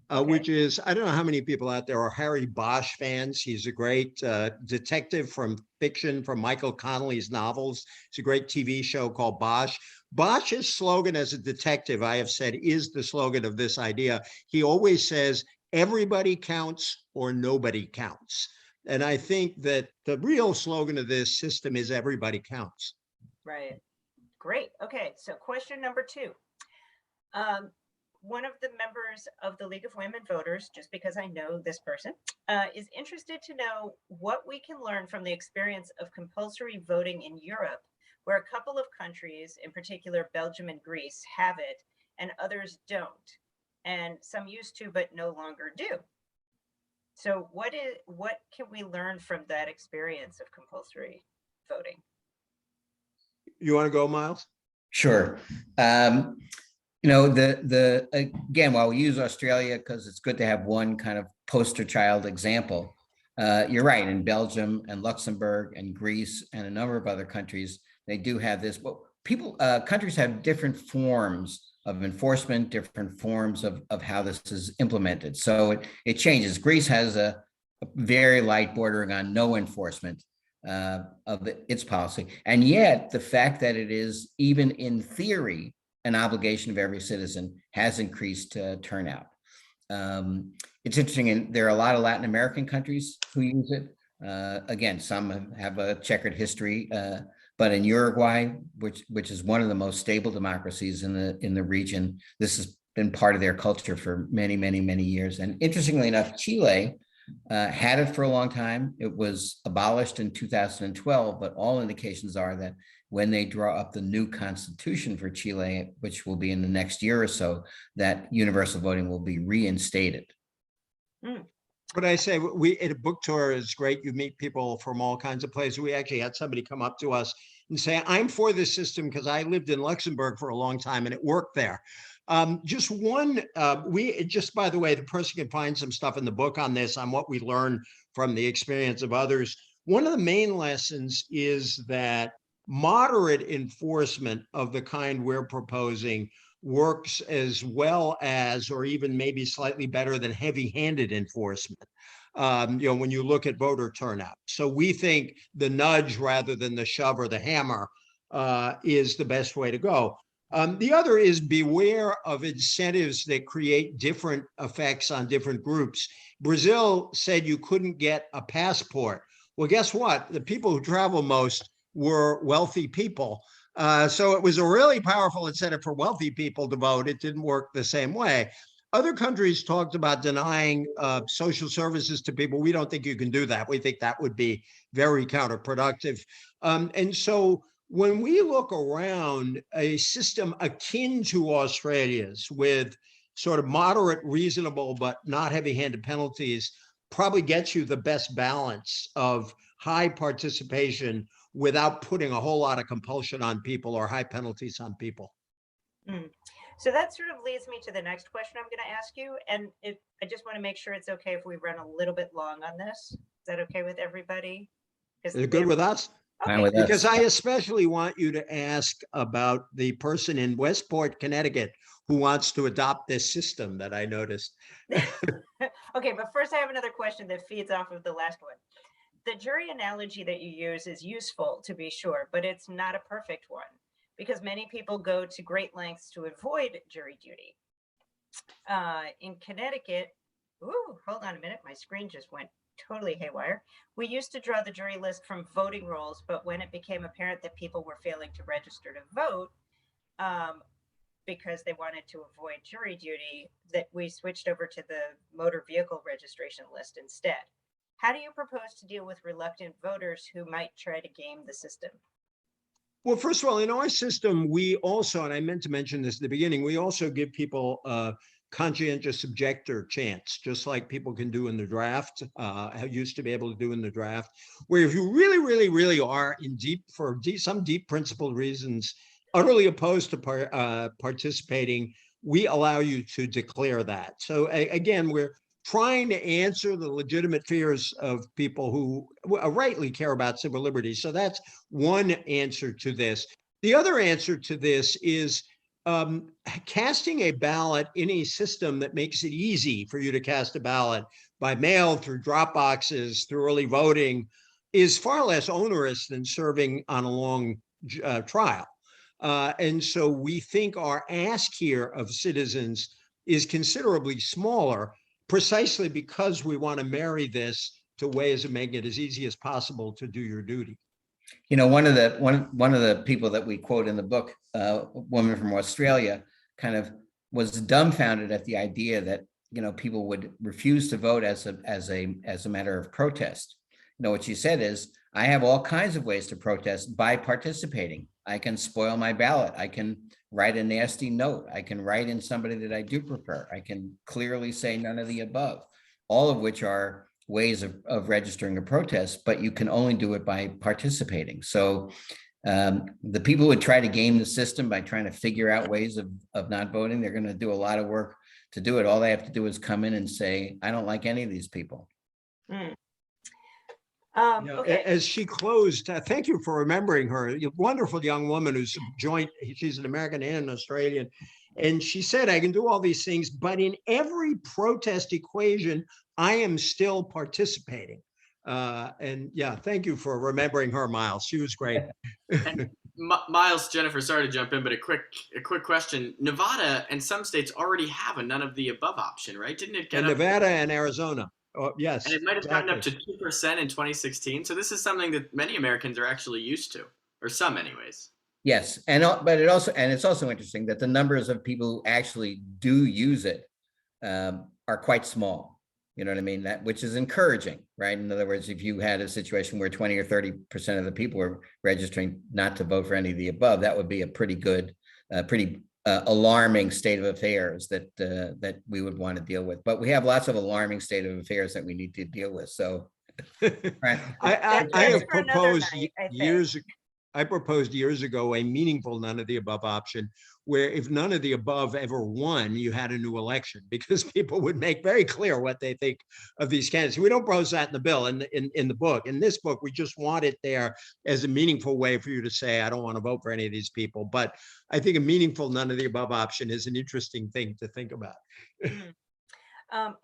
which is, I don't know how many people out there are Harry Bosch fans. He's a great detective from fiction, from Michael Connelly's novels. It's a great TV show called Bosch. Bosch's slogan as a detective, I have said, is the slogan of this idea. He always says, everybody counts or nobody counts. And I think that the real slogan of this system is everybody counts. Right. Great. Okay. So question number 2. One of the members of the League of Women Voters, just because I know this person, is interested to know what we can learn from the experience of compulsory voting in Europe, where a couple of countries, in particular Belgium and Greece, have it and others don't. And some used to, but no longer do. So what can we learn from that experience of compulsory voting? You want to go, Miles? Sure. Again, while we use Australia because it's good to have one kind of poster child example, you're right. In Belgium and Luxembourg and Greece and a number of other countries, they do have this. But countries have different forms of enforcement, different forms of how this is implemented. So it changes. Greece has a very light bordering on no enforcement of its policy. And yet the fact that it is, even in theory, an obligation of every citizen has increased turnout. It's interesting, and there are a lot of Latin American countries who use it. Again, some have a checkered history, but in Uruguay, which is one of the most stable democracies in the region, this has been part of their culture for many, many, many years. And interestingly enough, Chile had it for a long time. It was abolished in 2012, but all indications are that when they draw up the new constitution for Chile, which will be in the next year or so, that universal voting will be reinstated. What I say, we at a book tour is great. You meet people from all kinds of places. We actually had somebody come up to us and say, I'm for this system because I lived in Luxembourg for a long time and it worked there. Just one, by the way, the person can find some stuff in the book on this, on what we learned from the experience of others. One of the main lessons is that moderate enforcement of the kind we're proposing works as well as, or even maybe slightly better than, heavy-handed enforcement. When you look at voter turnout. So we think the nudge rather than the shove or the hammer is the best way to go. The other is beware of incentives that create different effects on different groups. Brazil said you couldn't get a passport. Well, guess what? The people who travel most were wealthy people. So it was a really powerful incentive for wealthy people to vote. It didn't work the same way. Other countries talked about denying social services to people. We don't think you can do that. We think that would be very counterproductive. And so when we look around, a system akin to Australia's with sort of moderate, reasonable, but not heavy-handed penalties probably gets you the best balance of high participation without putting a whole lot of compulsion on people or high penalties on people. So that sort of leads me to the next question I'm going to ask you. And I just want to make sure it's okay if we run a little bit long on this. Is that okay with everybody? Is it good with us? Fine with us. Because I especially want you to ask about the person in Westport, Connecticut, who wants to adopt this system that I noticed. Okay, but first I have another question that feeds off of the last one. The jury analogy that you use is useful, to be sure, but it's not a perfect one because many people go to great lengths to avoid jury duty. In Connecticut, hold on a minute, my screen just went totally haywire. We used to draw the jury list from voting rolls, but when it became apparent that people were failing to register to vote because they wanted to avoid jury duty, that we switched over to the motor vehicle registration list instead. How do you propose to deal with reluctant voters who might try to game the system? Well, first of all, in our system, we also, and I meant to mention this at the beginning, we also give people conscientious objector chance, just like people can do in the draft, used to be able to do in the draft, where if you really, really, really are in some deep principled reasons, utterly opposed to participating, we allow you to declare that. So again, we're trying to answer the legitimate fears of people who rightly care about civil liberties. So that's one answer to this. The other answer to this is casting a ballot in a system that makes it easy for you to cast a ballot by mail, through drop boxes, through early voting, is far less onerous than serving on a long trial. And so we think our ask here of citizens is considerably smaller, precisely because we want to marry this to ways of making it as easy as possible to do your duty. You know, one of the people that we quote in the book, a woman from Australia, kind of was dumbfounded at the idea that, you know, people would refuse to vote as a matter of protest. You know, what she said is, I have all kinds of ways to protest by participating. I can spoil my ballot. I can write a nasty note. I can write in somebody that I do prefer. I can clearly say none of the above, all of which are ways of registering a protest, but you can only do it by participating. So the people who would try to game the system by trying to figure out ways of not voting, they're going to do a lot of work to do it. All they have to do is come in and say, I don't like any of these people. Okay. As she closed, thank you for remembering her. A wonderful young woman who's joint. She's an American and an Australian. And she said, I can do all these things, but in every protest equation, I am still participating. And yeah, thank you for remembering her, Miles. She was great. And Miles, Jennifer, sorry to jump in, but a quick question. Nevada and some states already have a none of the above option, right? Didn't it get up Nevada and Arizona? Oh, yes. And it might have gotten up to 2% in 2016. So this is something that many Americans are actually used to, or some anyways. Yes, but it's also interesting that the numbers of people who actually do use it are quite small. You know what I mean? Which is encouraging, right? In other words, if you had a situation where 20 or 30% of the people were registering not to vote for any of the above, that would be a pretty good, alarming state of affairs that we would want to deal with. But we have lots of alarming state of affairs that we need to deal with. So I have proposed years ago a meaningful none of the above option, where if none of the above ever won, you had a new election because people would make very clear what they think of these candidates. We don't propose that in the bill, in the book. In this book, we just want it there as a meaningful way for you to say, I don't want to vote for any of these people. But I think a meaningful none of the above option is an interesting thing to think about.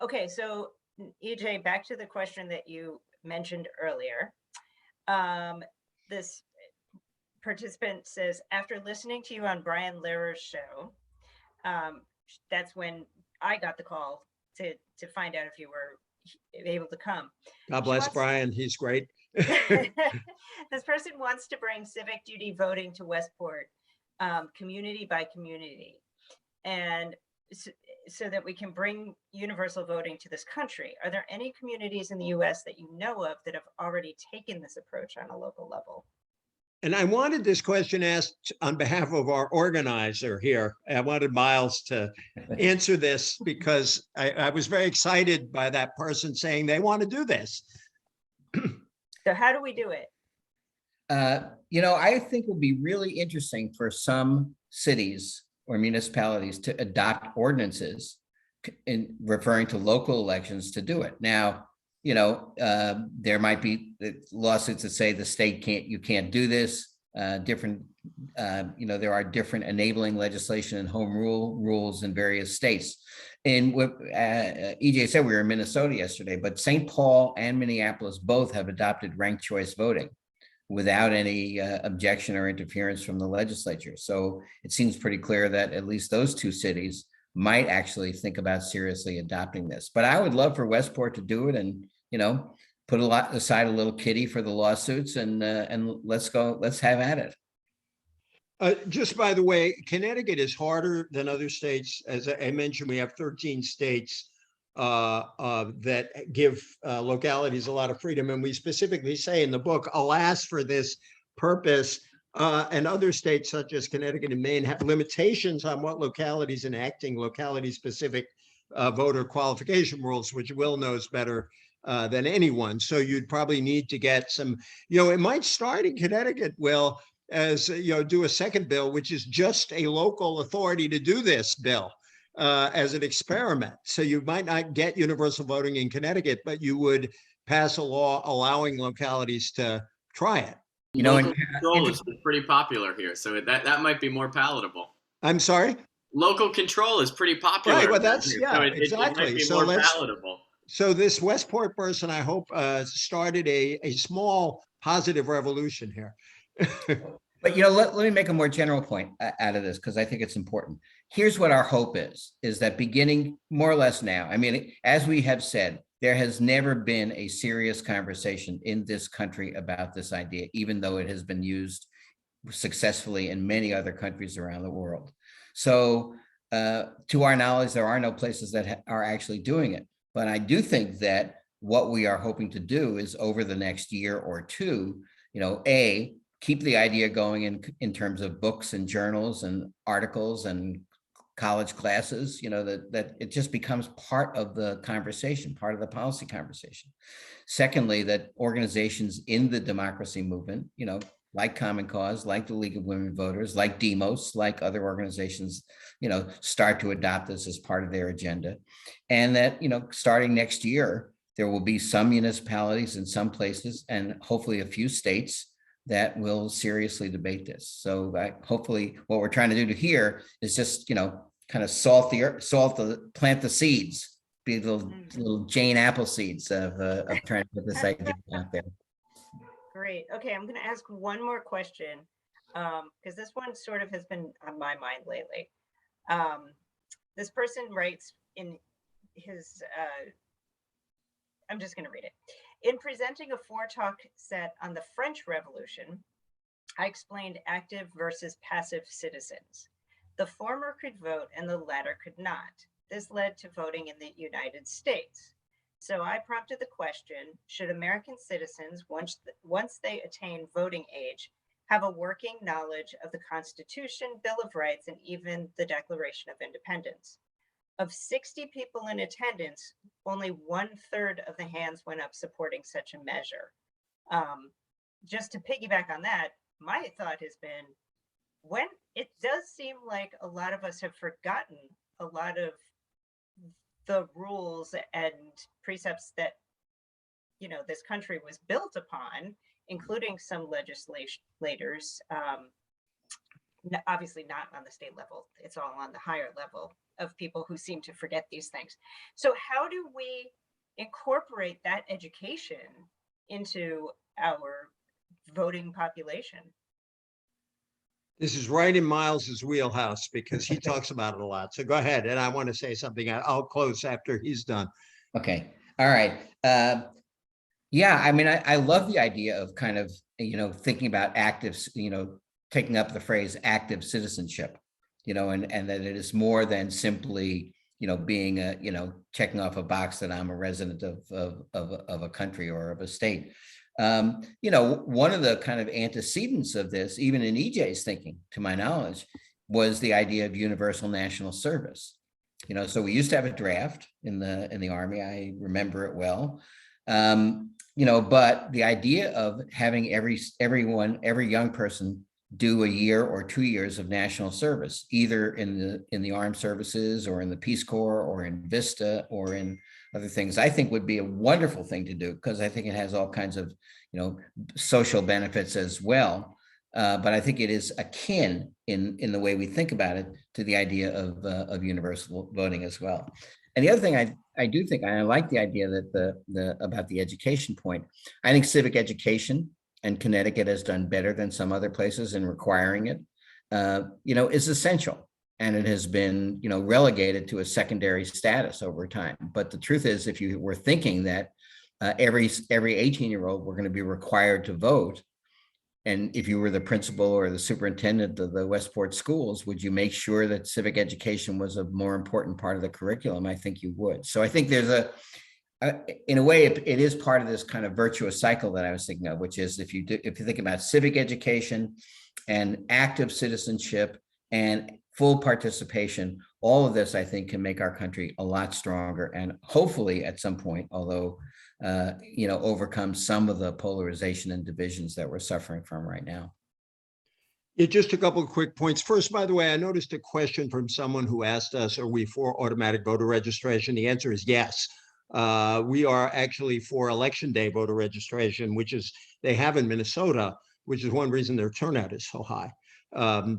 Okay, so EJ, back to the question that you mentioned earlier. This participant says, after listening to you on Brian Lehrer's show, that's when I got the call to find out if you were able to come. God bless Brian. He's great. This person wants to bring civic duty voting to Westport, community by community, and so that we can bring universal voting to this country. Are there any communities in the US that you know of that have already taken this approach on a local level? And I wanted this question asked on behalf of our organizer here. I wanted Miles to answer this because I was very excited by that person saying they want to do this. So how do we do it? I think it would be really interesting for some cities or municipalities to adopt ordinances in referring to local elections to do it. Now, there might be lawsuits that say the state you can't do this. There are different enabling legislation and home rule rules in various states. And what EJ said, we were in Minnesota yesterday, but St. Paul and Minneapolis both have adopted ranked choice voting without any objection or interference from the legislature. So it seems pretty clear that at least those two cities might actually think about seriously adopting this. But I would love for Westport to do it and, put aside a little kitty for the lawsuits and let's have at it. Just by the way, Connecticut is harder than other states. As I mentioned, we have 13 states that give localities a lot of freedom. And we specifically say in the book, alas, for this purpose, and other states such as Connecticut and Maine have limitations on what localities enacting locality-specific voter qualification rules, which Will knows better than anyone. So you'd probably need to get some, it might start in Connecticut, Will, as, do a second bill, which is just a local authority to do this bill as an experiment. So you might not get universal voting in Connecticut, but you would pass a law allowing localities to try it. Local control is pretty popular here, so that might be more palatable. I'm sorry? Local control is pretty popular. Right, well, that's, here, yeah, so exactly. It might be so more palatable. So this Westport person, I hope, started a small positive revolution here. But, let me make a more general point out of this, because I think it's important. Here's what our hope is that beginning more or less now, I mean, as we have said, there has never been a serious conversation in this country about this idea, even though it has been used successfully in many other countries around the world. So to our knowledge, there are no places that are actually doing it. But I do think that what we are hoping to do is over the next year or two, keep the idea going in terms of books and journals and articles and college classes, that it just becomes part of the conversation, part of the policy conversation. Secondly, that organizations in the democracy movement, like Common Cause, like the League of Women Voters, like Demos, like other organizations, start to adopt this as part of their agenda. And that, starting next year, there will be some municipalities in some places and hopefully a few states that will seriously debate this. So hopefully what we're trying to do here is just, kind of plant the seeds, be little Jane apple seeds of trying to put this idea out there. Great. Okay, I'm going to ask one more question because this one sort of has been on my mind lately. This person writes in his, I'm just going to read it. In presenting a 4-talk set on the French Revolution, I explained active versus passive citizens. The former could vote and the latter could not. This led to voting in the United States. So I prompted the question, should American citizens, once they attain voting age, have a working knowledge of the Constitution, Bill of Rights, and even the Declaration of Independence? Of 60 people in attendance, only 1/3 of the hands went up supporting such a measure. Just to piggyback on that, my thought has been, when it does seem like a lot of us have forgotten a lot of the rules and precepts that, you know, this country was built upon, including some legislators, obviously not on the state level, it's all on the higher level of people who seem to forget these things. So how do we incorporate that education into our voting population? This is right in Miles's wheelhouse because he talks about it a lot. So go ahead. And I want to say something. I'll close after he's done. Okay. All right. Yeah, I mean, I love the idea of kind of, you know, thinking about active, you know, taking up the phrase active citizenship, you know, and that it is more than simply, you know, being a, you know, checking off a box that I'm a resident of a country or of a state. You know, one of the kind of antecedents of this, even in EJ's thinking, to my knowledge, was the idea of universal national service. You know, so we used to have a draft in the Army. I remember it well. You know, but the idea of having every young person do a year or 2 years of national service, either in the armed services or in the Peace Corps or in Vista or in other things, I think would be a wonderful thing to do, because I think it has all kinds of, you know, social benefits as well. But I think it is akin in the way we think about it to the idea of universal voting as well. And the other thing I do think, I like the idea that about the education point. I think civic education, and Connecticut has done better than some other places in requiring it, you know, is essential. And it has been, you know, relegated to a secondary status over time. But the truth is, if you were thinking that every 18-year-old were going to be required to vote, and if you were the principal or the superintendent of the Westport schools, would you make sure that civic education was a more important part of the curriculum? I think you would. So I think there's in a way, it is part of this kind of virtuous cycle that I was thinking of, which is if you think about civic education and active citizenship and full participation, all of this, I think, can make our country a lot stronger, and hopefully at some point, although you know, overcome some of the polarization and divisions that we're suffering from right now. Yeah, just a couple of quick points. First, by the way, I noticed a question from someone who asked us, are we for automatic voter registration? The answer is yes. We are actually for election day voter registration, which is they have in Minnesota, which is one reason their turnout is so high,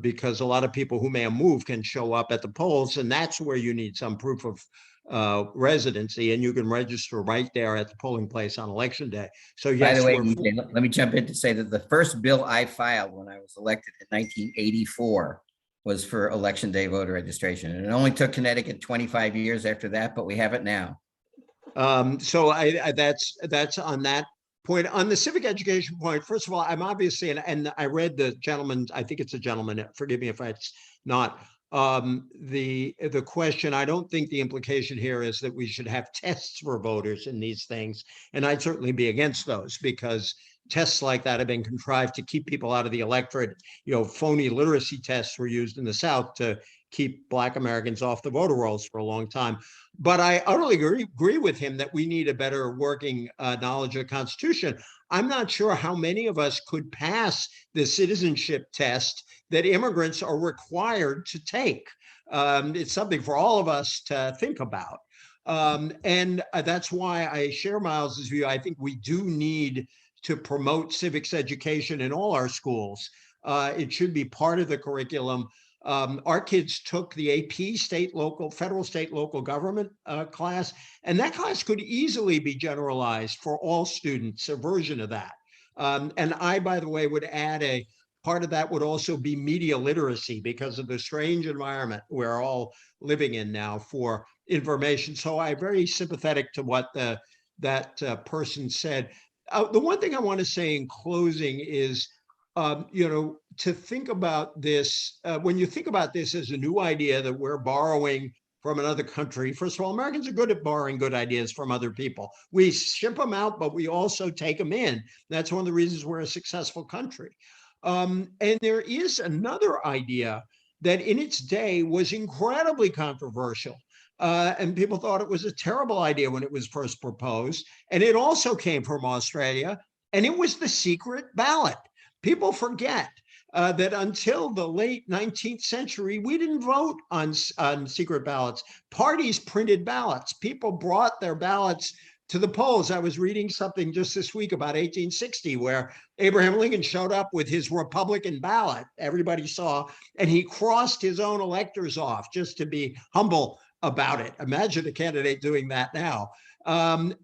because a lot of people who may have moved can show up at the polls, and that's where you need some proof of residency, and you can register right there at the polling place on election day. So yes, by the way, let me jump in to say that the first bill I filed when I was elected in 1984 was for election day voter registration, and it only took Connecticut 25 years after that, but we have it now. So that's on that point. On the civic education point, first of all, I'm obviously, and I read the gentleman, I think it's a gentleman, forgive me if it's not, the question, I don't think the implication here is that we should have tests for voters in these things. And I'd certainly be against those, because tests like that have been contrived to keep people out of the electorate. You know, phony literacy tests were used in the South to keep Black Americans off the voter rolls for a long time. But I utterly agree with him that we need a better working knowledge of the Constitution. I'm not sure how many of us could pass the citizenship test that immigrants are required to take. It's something for all of us to think about. And that's why I share Miles's view. I think we do need to promote civics education in all our schools. It should be part of the curriculum. Our kids took the AP federal, state, local government class, and that class could easily be generalized for all students, a version of that. And I, by the way, would add a part of that would also be media literacy, because of the strange environment we're all living in now for information. So I'm very sympathetic to what that person said. The one thing I want to say in closing is, you know, to think about this, when you think about this as a new idea that we're borrowing from another country, first of all, Americans are good at borrowing good ideas from other people. We ship them out, but we also take them in. That's one of the reasons we're a successful country. And there is another idea that in its day was incredibly controversial. And people thought it was a terrible idea when it was first proposed. And it also came from Australia, and it was the secret ballot. People forget. that until the late 19th century, we didn't vote on secret ballots. Parties printed ballots. People brought their ballots to the polls. I was reading something just this week about 1860, where Abraham Lincoln showed up with his Republican ballot, everybody saw, and he crossed his own electors off just to be humble about it. Imagine a candidate doing that now.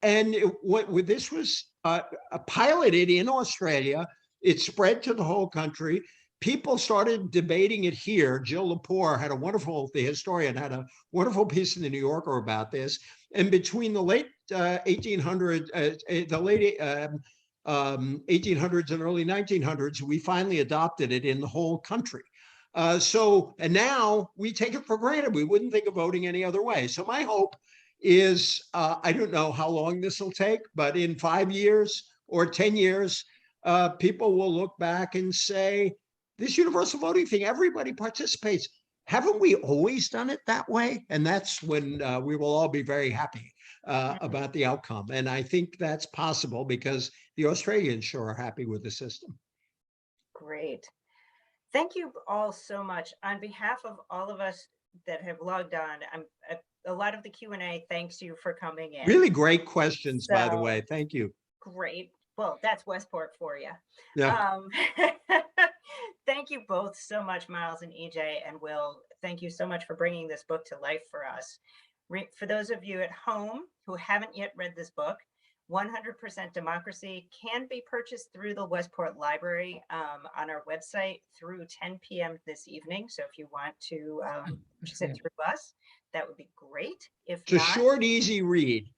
This was piloted in Australia. It spread to the whole country. People started debating it here. Jill Lepore had the historian had a wonderful piece in the New Yorker about this. And between the late 1800s and early 1900s, we finally adopted it in the whole country. And now we take it for granted. We wouldn't think of voting any other way. So my hope is, I don't know how long this will take, but in 5 years or 10 years, people will look back and say, this universal voting thing, everybody participates. Haven't we always done it that way? And that's when we will all be very happy about the outcome. And I think that's possible because the Australians sure are happy with the system. Great. Thank you all so much. On behalf of all of us that have logged on, a lot of the Q&A thanks you for coming in. Really great questions, by the way. Thank you. Great. Well, that's Westport for you. Yeah. Thank you both so much, Miles and EJ and Will. Thank you so much for bringing this book to life for us. For those of you at home who haven't yet read this book, 100% Democracy can be purchased through the Westport Library on our website through 10 p.m. this evening. So if you want to purchase it through us, that would be great. If it's a short, easy read.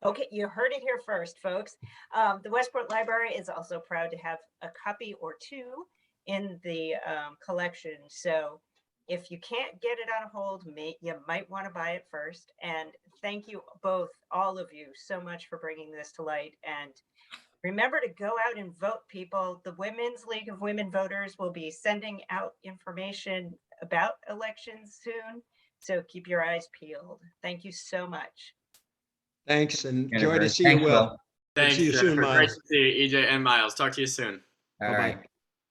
Okay, you heard it here first, folks. The Westport Library is also proud to have a copy or two in the collection. So if you can't get it on hold, you might want to buy it first. And thank you both, all of you, so much for bringing this to light. And remember to go out and vote, people. The Women's League of Women Voters will be sending out information about elections soon. So keep your eyes peeled. Thank you so much. Thanks, and Jennifer, joy to see thanks, you, Will. Thanks, See you soon, Jennifer. Great Miles. to see you, EJ and Miles. Talk to you soon. All Bye-bye. right.